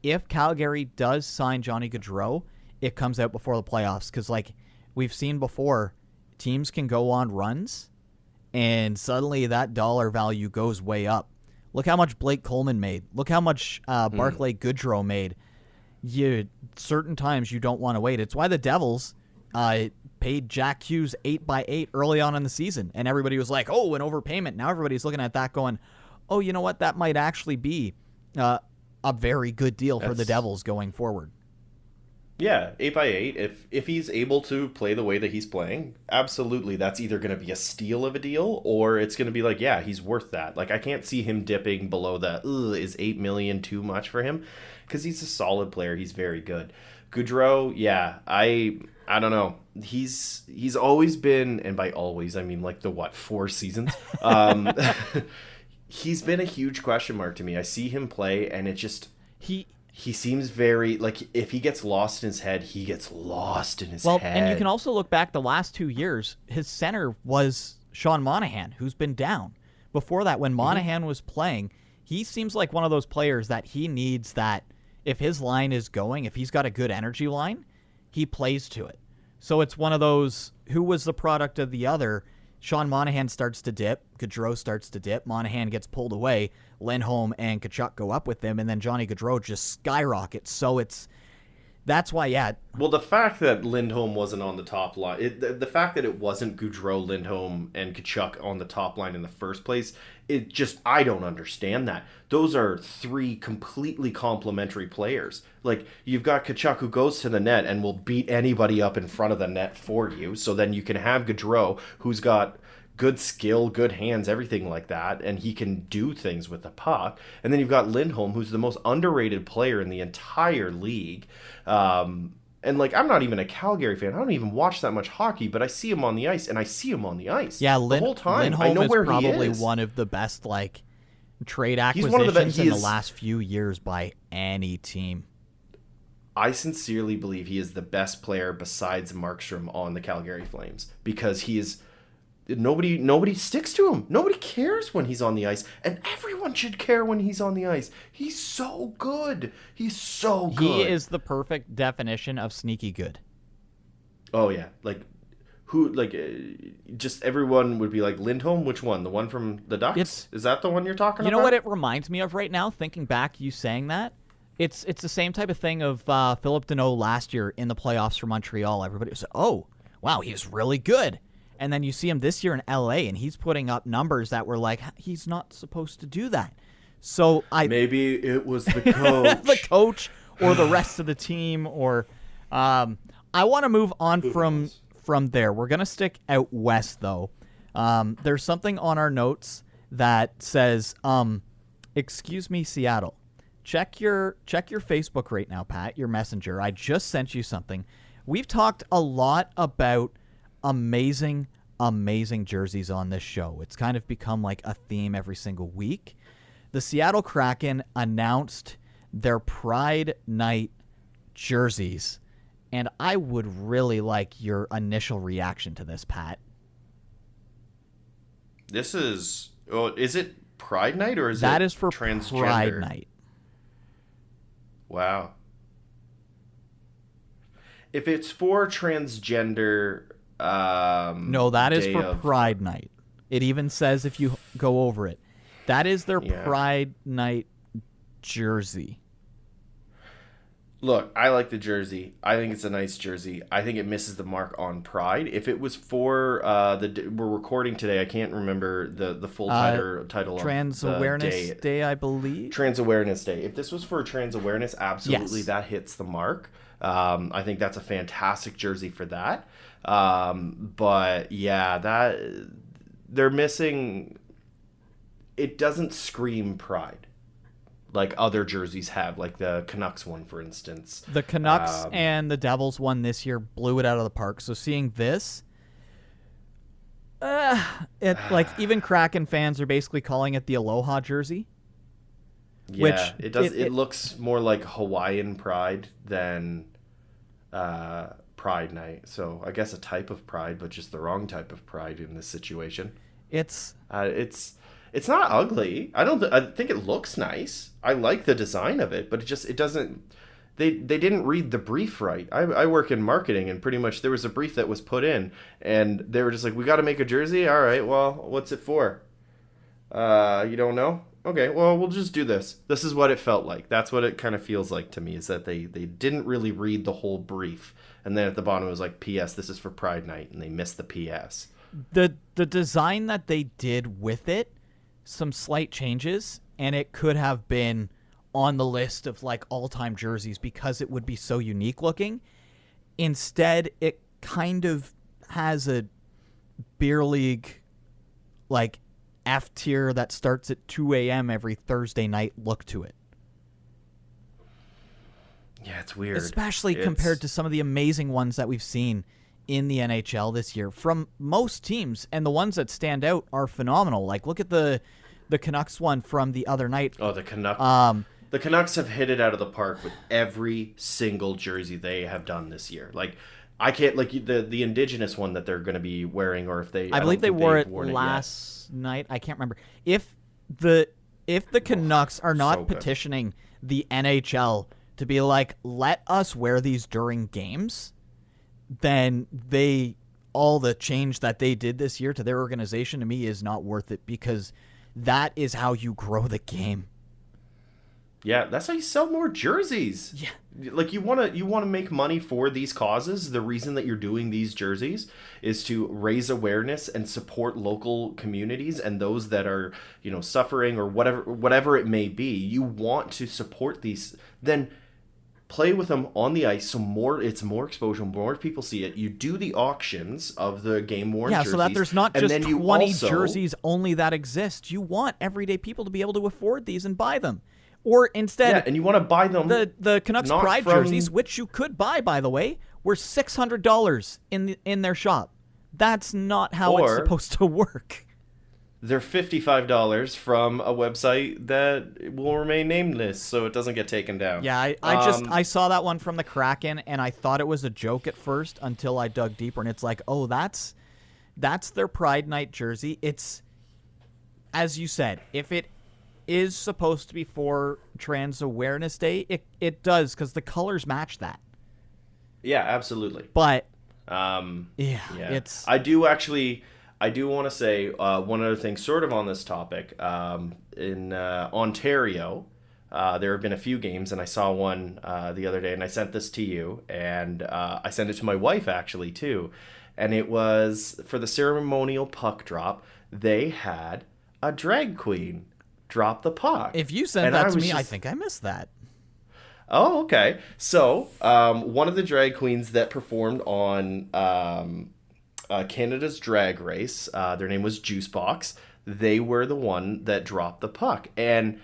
if Calgary does sign Johnny Gaudreau, it comes out before the playoffs. Because, like we've seen before, teams can go on runs, and suddenly that dollar value goes way up. Look how much Blake Coleman made. Look how much Barclay Goodrow made. Certain times you don't want to wait. It's why the Devils paid Jack Hughes 8x8 early on in the season, and everybody was like, "Oh, an overpayment." Now everybody's looking at that, going, "Oh, you know what? That might actually be a very good deal for the Devils going forward." Yeah, 8x8. If he's able to play the way that he's playing, absolutely, that's either going to be a steal of a deal, or it's going to be like, yeah, he's worth that. Like, I can't see him dipping below the, is $8 million too much for him? Because he's a solid player. He's very good. Gaudreau, yeah, I don't know. He's always been, and by always, I mean like the 4 seasons? He's been a huge question mark to me. I see him play, and it just... He seems very, like, if he gets lost in his head, he gets lost in his head. Well, and you can also look back the last 2 years, his center was Sean Monahan, who's been down. Before that, when Monahan was playing, he seems like one of those players that he needs that if his line is going, if he's got a good energy line, he plays to it. So it's one of those, who was the product of the other? Sean Monahan starts to dip, Gaudreau starts to dip, Monahan gets pulled away, Lindholm and Tkachuk go up with him, and then Johnny Gaudreau just skyrockets. So that's why, yeah. Well, the fact that Lindholm wasn't on the top line, the fact that it wasn't Gaudreau, Lindholm, and Tkachuk on the top line in the first place, I don't understand that. Those are 3 completely complementary players. Like, you've got Tkachuk who goes to the net and will beat anybody up in front of the net for you, so then you can have Gaudreau, who's got good skill, good hands, everything like that, and he can do things with the puck. And then you've got Lindholm, who's the most underrated player in the entire league. And, like, I'm not even a Calgary fan. I don't even watch that much hockey, but I see him on the ice, and I see him on the ice. Yeah, the whole time. Lindholm I know where he is. Probably one of the best, like, trade acquisitions in the last few years by any team. I sincerely believe he is the best player besides Markstrom on the Calgary Flames, because he is... Nobody sticks to him. Nobody cares when he's on the ice, and everyone should care when he's on the ice. He's so good. He's so good. He is the perfect definition of sneaky good. Oh yeah, like who like just everyone would be like Lindholm. Which one? The one from the Ducks? Is that the one you're talking about? You know what it reminds me of right now? Thinking back, you saying that. It's the same type of thing of Philip Deneau last year in the playoffs for Montreal. Everybody was, oh, wow, he's really good. And then you see him this year in LA, and he's putting up numbers that were like, he's not supposed to do that. So maybe it was the coach, the coach, or the rest of the team, or I want to move on from there. We're gonna stick out west though. There's something on our notes that says, "Excuse me, Seattle. Check your Facebook right now, Pat. Your messenger. I just sent you something. We've talked a lot about amazing jerseys on this show. It's kind of become like a theme every single week. The Seattle Kraken announced their Pride Night jerseys, and I would really like your initial reaction to this, Pat. This is is it Pride Night or is that it is for transgender? Pride Night? Wow. If it's for transgender, no, that is for Pride Night. It even says if you go over it, that is their Pride Night jersey. Look, I like the jersey. I think it's a nice jersey. I think it misses the mark on Pride. If it was for we're recording today, I can't remember the full title Trans of the Awareness Day, I believe. Trans Awareness Day. If this was for trans awareness, absolutely, that hits the mark. I think that's a fantastic jersey for that. But yeah, that they're missing. It doesn't scream Pride like other jerseys have, like the Canucks one, for instance. The Canucks and the Devils one this year blew it out of the park. So seeing this, like even Kraken fans are basically calling it the Aloha jersey. Yeah, it looks more like Hawaiian Pride than Pride Night. So I guess a type of pride, but just the wrong type of pride in this situation. It's not ugly. I think it looks nice. I like the design of it, but it doesn't. They didn't read the brief right. I work in marketing, and pretty much there was a brief that was put in, and they were just like, "We got to make a jersey. All right, well, what's it for? You don't know? Okay, well, we'll just do this. This is what it felt like. That's what it kind of feels like to me, is that they didn't really read the whole brief, and then at the bottom it was like, "P.S. This is for Pride Night," and they missed the P.S. The design that they did with it, some slight changes, and it could have been on the list of like all-time jerseys because it would be so unique looking. Instead, it kind of has a beer league like F tier that starts at 2 a.m. every Thursday night look to it. Yeah, it's weird. Especially compared to some of the amazing ones that we've seen in the NHL this year from most teams, and the ones that stand out are phenomenal. Like, look at the Canucks one from the other night. Oh, the Canucks. The Canucks have hit it out of the park with every single jersey they have done this year. Like, I can't, like, the Indigenous one that they're going to be wearing, or if they, I believe they wore it last night. I can't remember. If the Canucks are not petitioning the NHL to be like, let us wear these during games, then all the change that they did this year to their organization, to me, is not worth it, because that is how you grow the game. Yeah, that's how you sell more jerseys. Yeah. Like, you want to make money for these causes. The reason that you're doing these jerseys is to raise awareness and support local communities and those that are, suffering, or whatever it may be. You want to support these, then play with them on the ice, so it's more exposure, more people see it. You do the auctions of the game-worn jerseys. Yeah, so that there's not just 20 jerseys only that exist. You want everyday people to be able to afford these and buy them. Or instead, and you want to buy them. The Canucks Pride jerseys, which you could buy, by the way, were $600 in their shop. That's not how it's supposed to work. They're $55 from a website that will remain nameless, so it doesn't get taken down. Yeah, I saw that one from the Kraken, and I thought it was a joke at first until I dug deeper, and it's like, oh, that's their Pride Night jersey. It's, as you said, if it is supposed to be for Trans Awareness Day, it does, because the colors match that. Yeah, absolutely. But It's I do want to say one other thing sort of on this topic. In Ontario, there have been a few games, and I saw one the other day, and I sent this to you, and I sent it to my wife actually too. And it was for the ceremonial puck drop. They had a drag queen drop the puck. If you sent that to me, I think I missed that. Oh, okay. So, one of the drag queens that performed on Canada's Drag Race, their name was Juicebox. They were the one that dropped the puck. And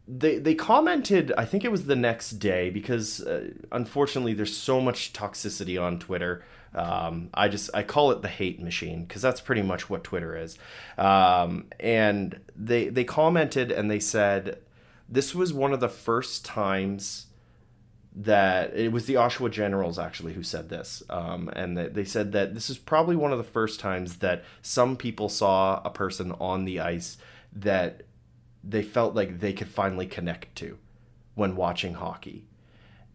they commented, I think it was the next day, because unfortunately there's so much toxicity on Twitter. I call it the hate machine, because that's pretty much what Twitter is. And they commented and they said, this was one of the first times that it was the Oshawa Generals actually who said this. And they said that this is probably one of the first times that some people saw a person on the ice that they felt like they could finally connect to when watching hockey.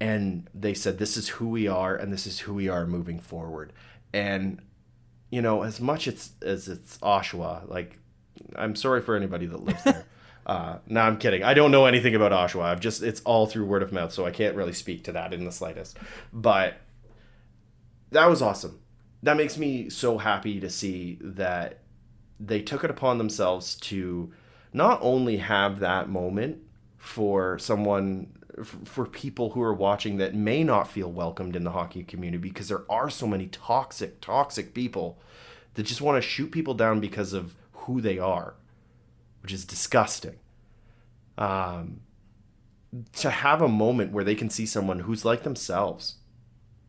And they said, this is who we are, and this is who we are moving forward. And, you know, as much as it's Oshawa, like, I'm sorry for anybody that lives there. No, I'm kidding. I don't know anything about Oshawa. It's all through word of mouth, so I can't really speak to that in the slightest. But that was awesome. That makes me so happy to see that they took it upon themselves to not only have that moment for for people who are watching that may not feel welcomed in the hockey community, because there are so many toxic people that just want to shoot people down because of who they are, which is disgusting. To have a moment where they can see someone who's like themselves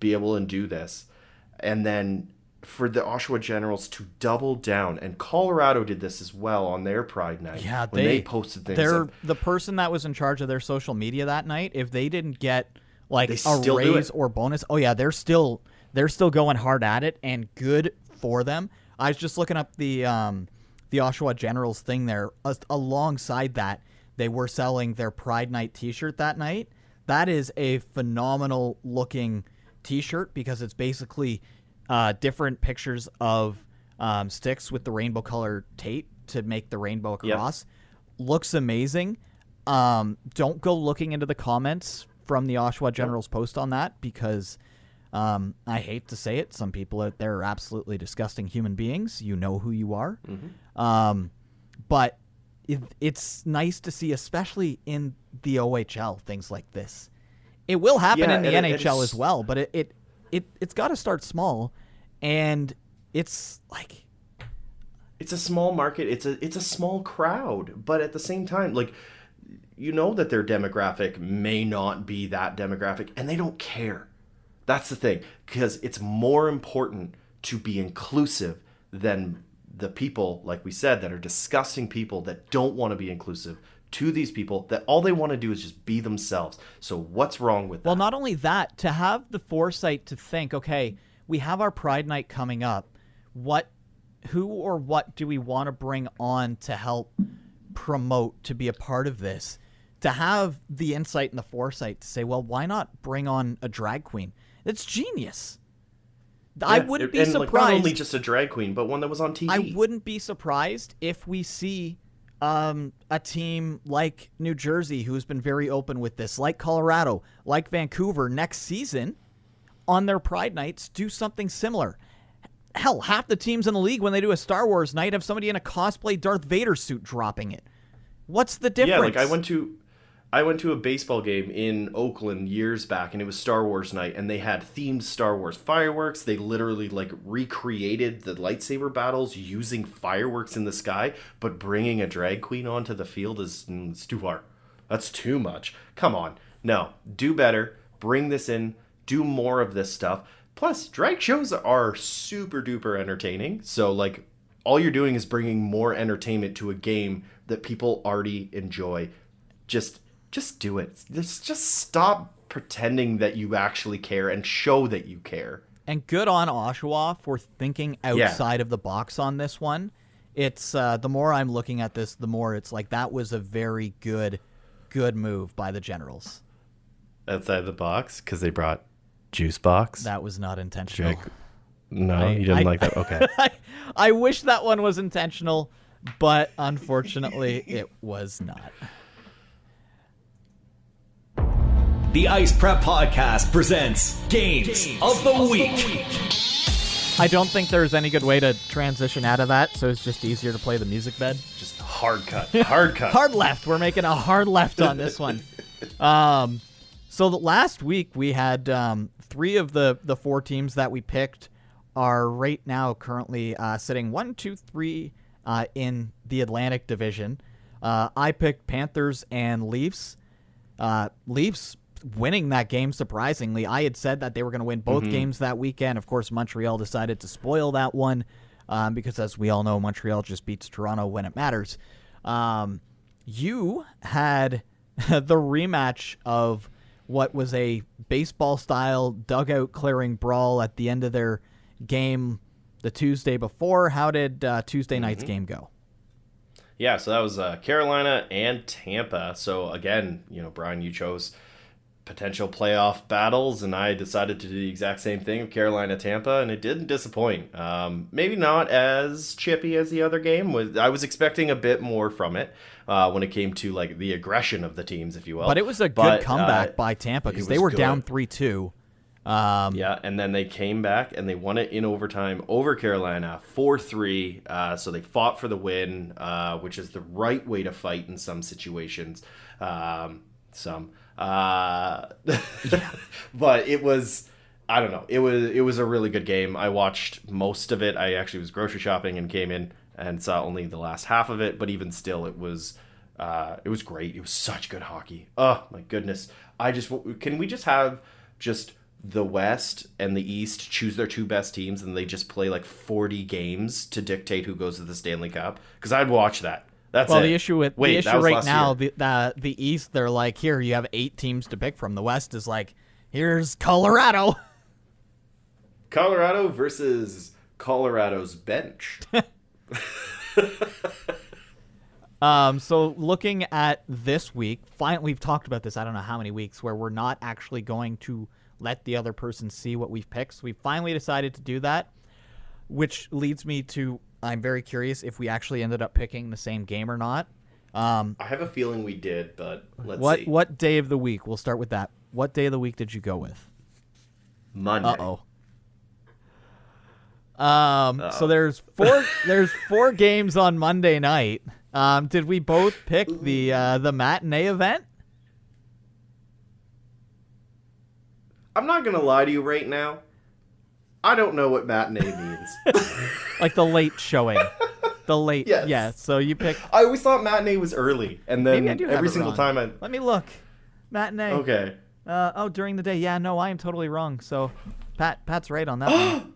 be able to do this, and then for the Oshawa Generals to double down, and Colorado did this as well on their Pride Night. Yeah, when they posted things. The person that was in charge of their social media that night, if they didn't get like a still raise or bonus, oh yeah, they're still going hard at it, and good for them. I was just looking up the Oshawa Generals thing there. Alongside that, they were selling their Pride Night T-shirt that night. That is a phenomenal looking T-shirt, because it's basically different pictures of sticks with the rainbow color tape to make the rainbow across. Yep. Looks amazing. Don't go looking into the comments from the Oshawa Generals post on that, because I hate to say it, some people out there are absolutely disgusting human beings. You know who you are. Mm-hmm. But it's nice to see, especially in the OHL, things like this. It will happen in the NHL as well, but it's got to start small, and it's like, it's a small market. It's a small crowd, but at the same time, like, you know that their demographic may not be that demographic, and they don't care. That's the thing, because it's more important to be inclusive than the people, like we said, that are disgusting people that don't want to be inclusive to these people, that all they want to do is just be themselves. So what's wrong with that? Well, not only that, to have the foresight to think, okay, we have our Pride Night coming up. Who or what do we want to bring on to help promote, to be a part of this? To have the insight and the foresight to say, well, why not bring on a drag queen? It's genius. Yeah, I wouldn't be surprised. Like, not only just a drag queen, but one that was on TV. I wouldn't be surprised if we see a team like New Jersey, who's been very open with this, like Colorado, like Vancouver, next season on their Pride Nights, do something similar. Hell, half the teams in the league, when they do a Star Wars night, have somebody in a cosplay Darth Vader suit dropping it. What's the difference? Yeah, like I went to a baseball game in Oakland years back, and it was Star Wars night, and they had themed Star Wars fireworks. They literally like recreated the lightsaber battles using fireworks in the sky, but bringing a drag queen onto the field is it's too far. That's too much. Come on. No, do better. Bring this in. Do more of this stuff. Plus, drag shows are super duper entertaining. So like, all you're doing is bringing more entertainment to a game that people already enjoy. Just do it. Just stop pretending that you actually care and show that you care. And good on Oshawa for thinking outside of the box on this one. It's the more I'm looking at this, the more it's like that was a very good move by the Generals. Outside the box, because they brought Juice box? That was not intentional. No, you didn't like that? Okay. I wish that one was intentional, but unfortunately it was not. The Ice Prep Podcast presents Games of the Week. I don't think there's any good way to transition out of that, so it's just easier to play the music bed. Just hard cut. Hard cut. Hard left. We're making a hard left on this one. So the last week we had 3 of the 4 teams that we picked are right now currently sitting 1, 2, 3 in the Atlantic Division. I picked Panthers and Leafs. Leafs winning that game, surprisingly. I had said that they were going to win both games that weekend. Of course, Montreal decided to spoil that one because, as we all know, Montreal just beats Toronto when it matters. You had the rematch of what was a baseball-style dugout-clearing brawl at the end of their game the Tuesday before. How did Tuesday night's game go? Yeah, so that was Carolina and Tampa. So, again, Brian, you chose potential playoff battles, and I decided to do the exact same thing of Carolina-Tampa, and it didn't disappoint. Maybe not as chippy as the other game. I was expecting a bit more from it when it came to like the aggression of the teams, if you will. But it was a good comeback by Tampa because they were down 3-2. Yeah, and then they came back and they won it in overtime over Carolina 4-3. So they fought for the win, which is the right way to fight in some situations. But it was, I don't know, it was a really good game. I watched most of it. I actually was grocery shopping and came in and saw only the last half of it, but even still it was great. It was such good hockey. Oh my goodness. Can we just have the West and the East choose their 2 best teams and they just play like 40 games to dictate who goes to the Stanley Cup? Because I'd watch that. That's well, it. the issue right now, the East, they're like, here, you have 8 teams to pick from. The West is like, here's Colorado. Colorado versus Colorado's bench. So looking at this week, we've talked about this, I don't know how many weeks, where we're not actually going to let the other person see what we've picked. So we finally decided to do that, which leads me to, I'm very curious if we actually ended up picking the same game or not. I have a feeling we did, but let's see. What day of the week? We'll start with that. What day of the week did you go with? Monday. So there's 4 games on Monday night. Did we both pick the matinee event? I'm not going to lie to you right now. I don't know what matinee means. Like the late showing. The late. Yes. Yeah, so you picked. I always thought matinee was early. And then Maybe I do have every it single wrong. time Let me look. Matinee. Okay. During the day. Yeah, no, I am totally wrong. So Pat's right on that one.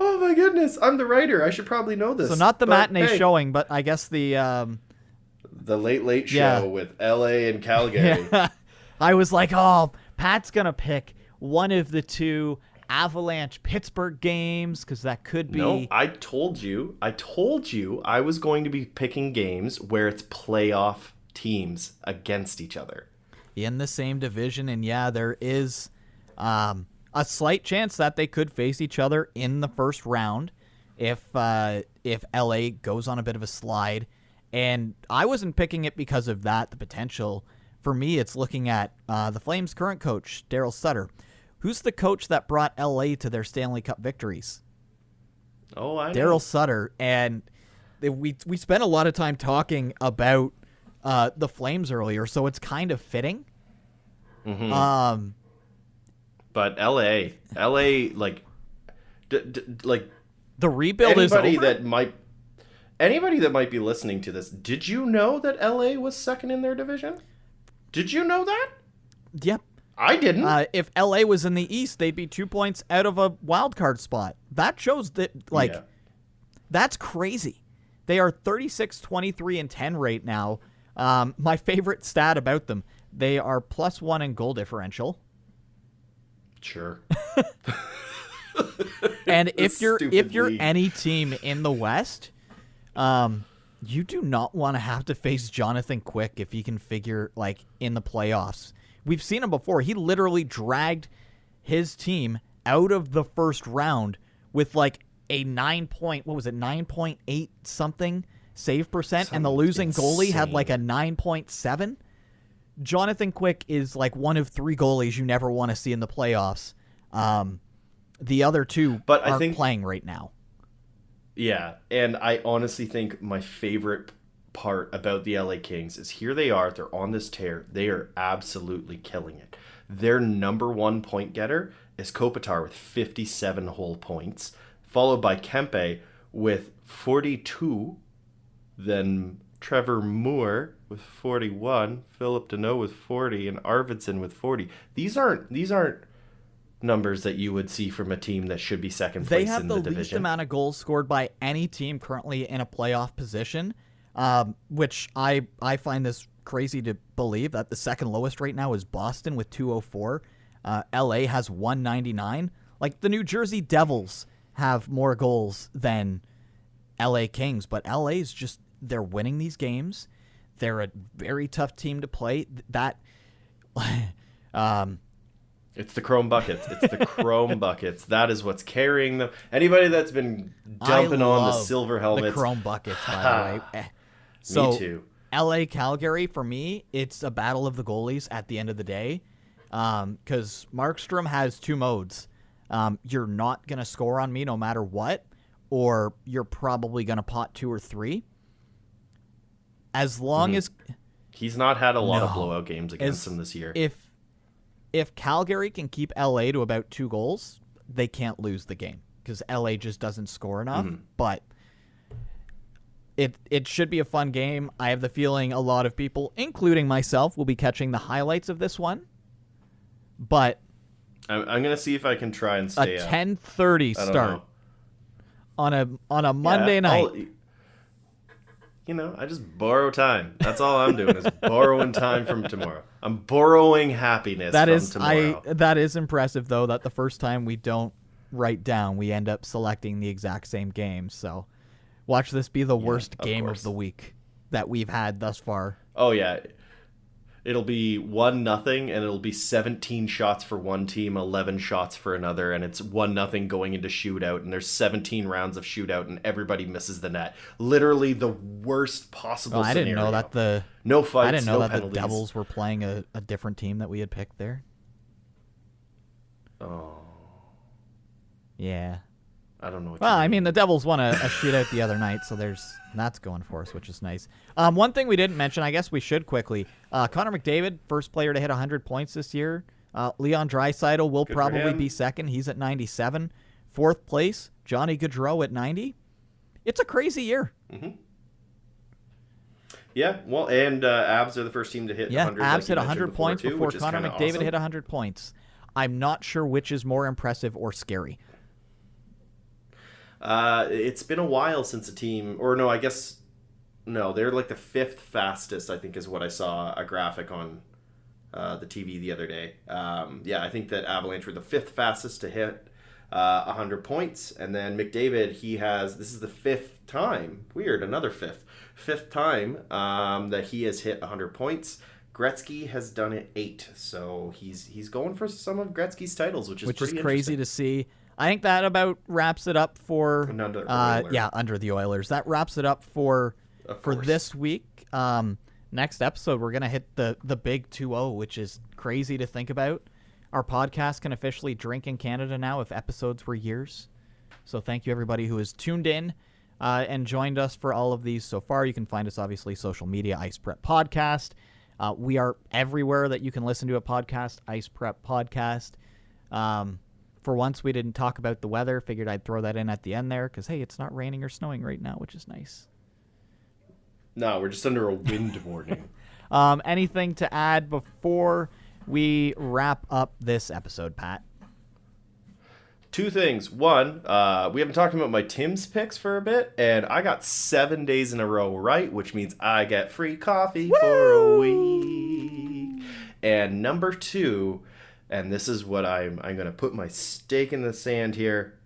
Oh my goodness. I'm the writer. I should probably know this. So not the matinee showing, but I guess the late show with LA and Calgary. Yeah. I was like, oh, Pat's going to pick one of the 2 Avalanche Pittsburgh games because that could be. No, I told you I was going to be picking games where it's playoff teams against each other in the same division, and yeah, there is a slight chance that they could face each other in the first round if LA goes on a bit of a slide. And I wasn't picking it because of that, the potential. For me, it's looking at the Flames' current coach, Daryl Sutter. Who's the coach that brought LA to their Stanley Cup victories? Oh, I know. Daryl Sutter. And we spent a lot of time talking about the Flames earlier, so it's kind of fitting. Mm-hmm. But LA, like the rebuild is over. Anybody that might be listening to this, did you know that LA was second in their division? Did you know that? Yep. I didn't. If LA was in the East, they'd be 2 points out of a wild card spot. That shows that, that's crazy. They are 36-23-10 right now. My favorite stat about them, they are +1 in goal differential. Sure. And if you're any team in the West, you do not want to have to face Jonathan Quick if you can figure in the playoffs. We've seen him before. He literally dragged his team out of the first round with like a 9.8 something save percent, and the losing goalie had like a 9.7. Jonathan Quick is like one of 3 goalies you never want to see in the playoffs. The other two aren't playing right now. Yeah, and I honestly think my favorite part about the LA Kings is here they are. They're on this tear. They are absolutely killing it. Their number 1 point getter is Kopitar with 57 whole points, followed by Kempe with 42, then Trevor Moore with 41, Philip Deneau with 40, and Arvidsson with 40. These aren't numbers that you would see from a team that should be second place in the division. They have the least amount of goals scored by any team currently in a playoff position, which I find this crazy to believe that the second lowest right now is Boston with 204. LA has 199. Like, the New Jersey Devils have more goals than LA Kings, but LA's just, they're winning these games. They're a very tough team to play. It's the chrome buckets. It's the chrome buckets. That is what's carrying them. Anybody that's been dumping on the silver helmets. The chrome buckets, by the way. So, me too. LA Calgary, for me, it's a battle of the goalies at the end of the day. Because Markstrom has 2 modes. You're not going to score on me no matter what, or you're probably going to pot 2 or 3. As long as... He's not had a lot of blowout games against him this year. If Calgary can keep LA to about 2 goals, they can't lose the game because LA just doesn't score enough. But it should be a fun game. I have the feeling a lot of people, including myself, will be catching the highlights of this one. But I'm going to see if I can try and stay a 10:30 start on a Monday night. I just borrow time. That's all I'm doing is borrowing time from tomorrow. I'm borrowing happiness from tomorrow. That is impressive, though, that the first time we don't write down, we end up selecting the exact same game. So watch this be the worst game of the week that we've had thus far. Oh, yeah. It'll be 1-0, and it'll be 17 shots for one team, 11 shots for another, and it's 1-0 going into shootout, and there's 17 rounds of shootout, and everybody misses the net. Literally the worst possible scenario. I didn't know that no fights, I didn't know that penalties. The Devils were playing a different team that we had picked there. Oh. Yeah. I don't know. Well, I mean, the Devils won a shootout the other night, so that's going for us, which is nice. One thing we didn't mention, I guess we should quickly. Connor McDavid, first player to hit 100 points this year. Leon Draisaitl will probably be second. He's at 97. Fourth place, Johnny Gaudreau at 90. It's a crazy year. Mm-hmm. Yeah, well, and Abs are the first team to hit 100. Yeah, Abs hit 100 points too, before Connor McDavid hit 100 points. I'm not sure which is more impressive or scary. It's been a while since a team, or no, I guess, no, they're like the 5th fastest, I think is what I saw a graphic on the TV the other day. I think that Avalanche were the 5th fastest to hit 100 points, and then McDavid, this is the 5th time, another 5th time that he has hit 100 points. Gretzky has done it 8, so he's going for some of Gretzky's titles, which is crazy to see. I think that about wraps it up for under the Oilers. That wraps it up for this week. Next episode, we're gonna hit the big 2-0, which is crazy to think about. Our podcast can officially drink in Canada now if episodes were years. So thank you everybody who has tuned in and joined us for all of these so far. You can find us obviously social media, Ice Prep Podcast. We are everywhere that you can listen to a podcast, Ice Prep Podcast. For once, we didn't talk about the weather. Figured I'd throw that in at the end there because, hey, it's not raining or snowing right now, which is nice. No, we're just under a wind warning. Anything to add before we wrap up this episode, Pat? 2 things. One, we haven't talked about my Tim's picks for a bit, and I got 7 days in a row right, which means I get free coffee for a week. And number 2... and this is what I'm going to put my stake in the sand here.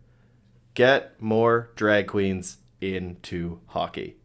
Get more drag queens into hockey.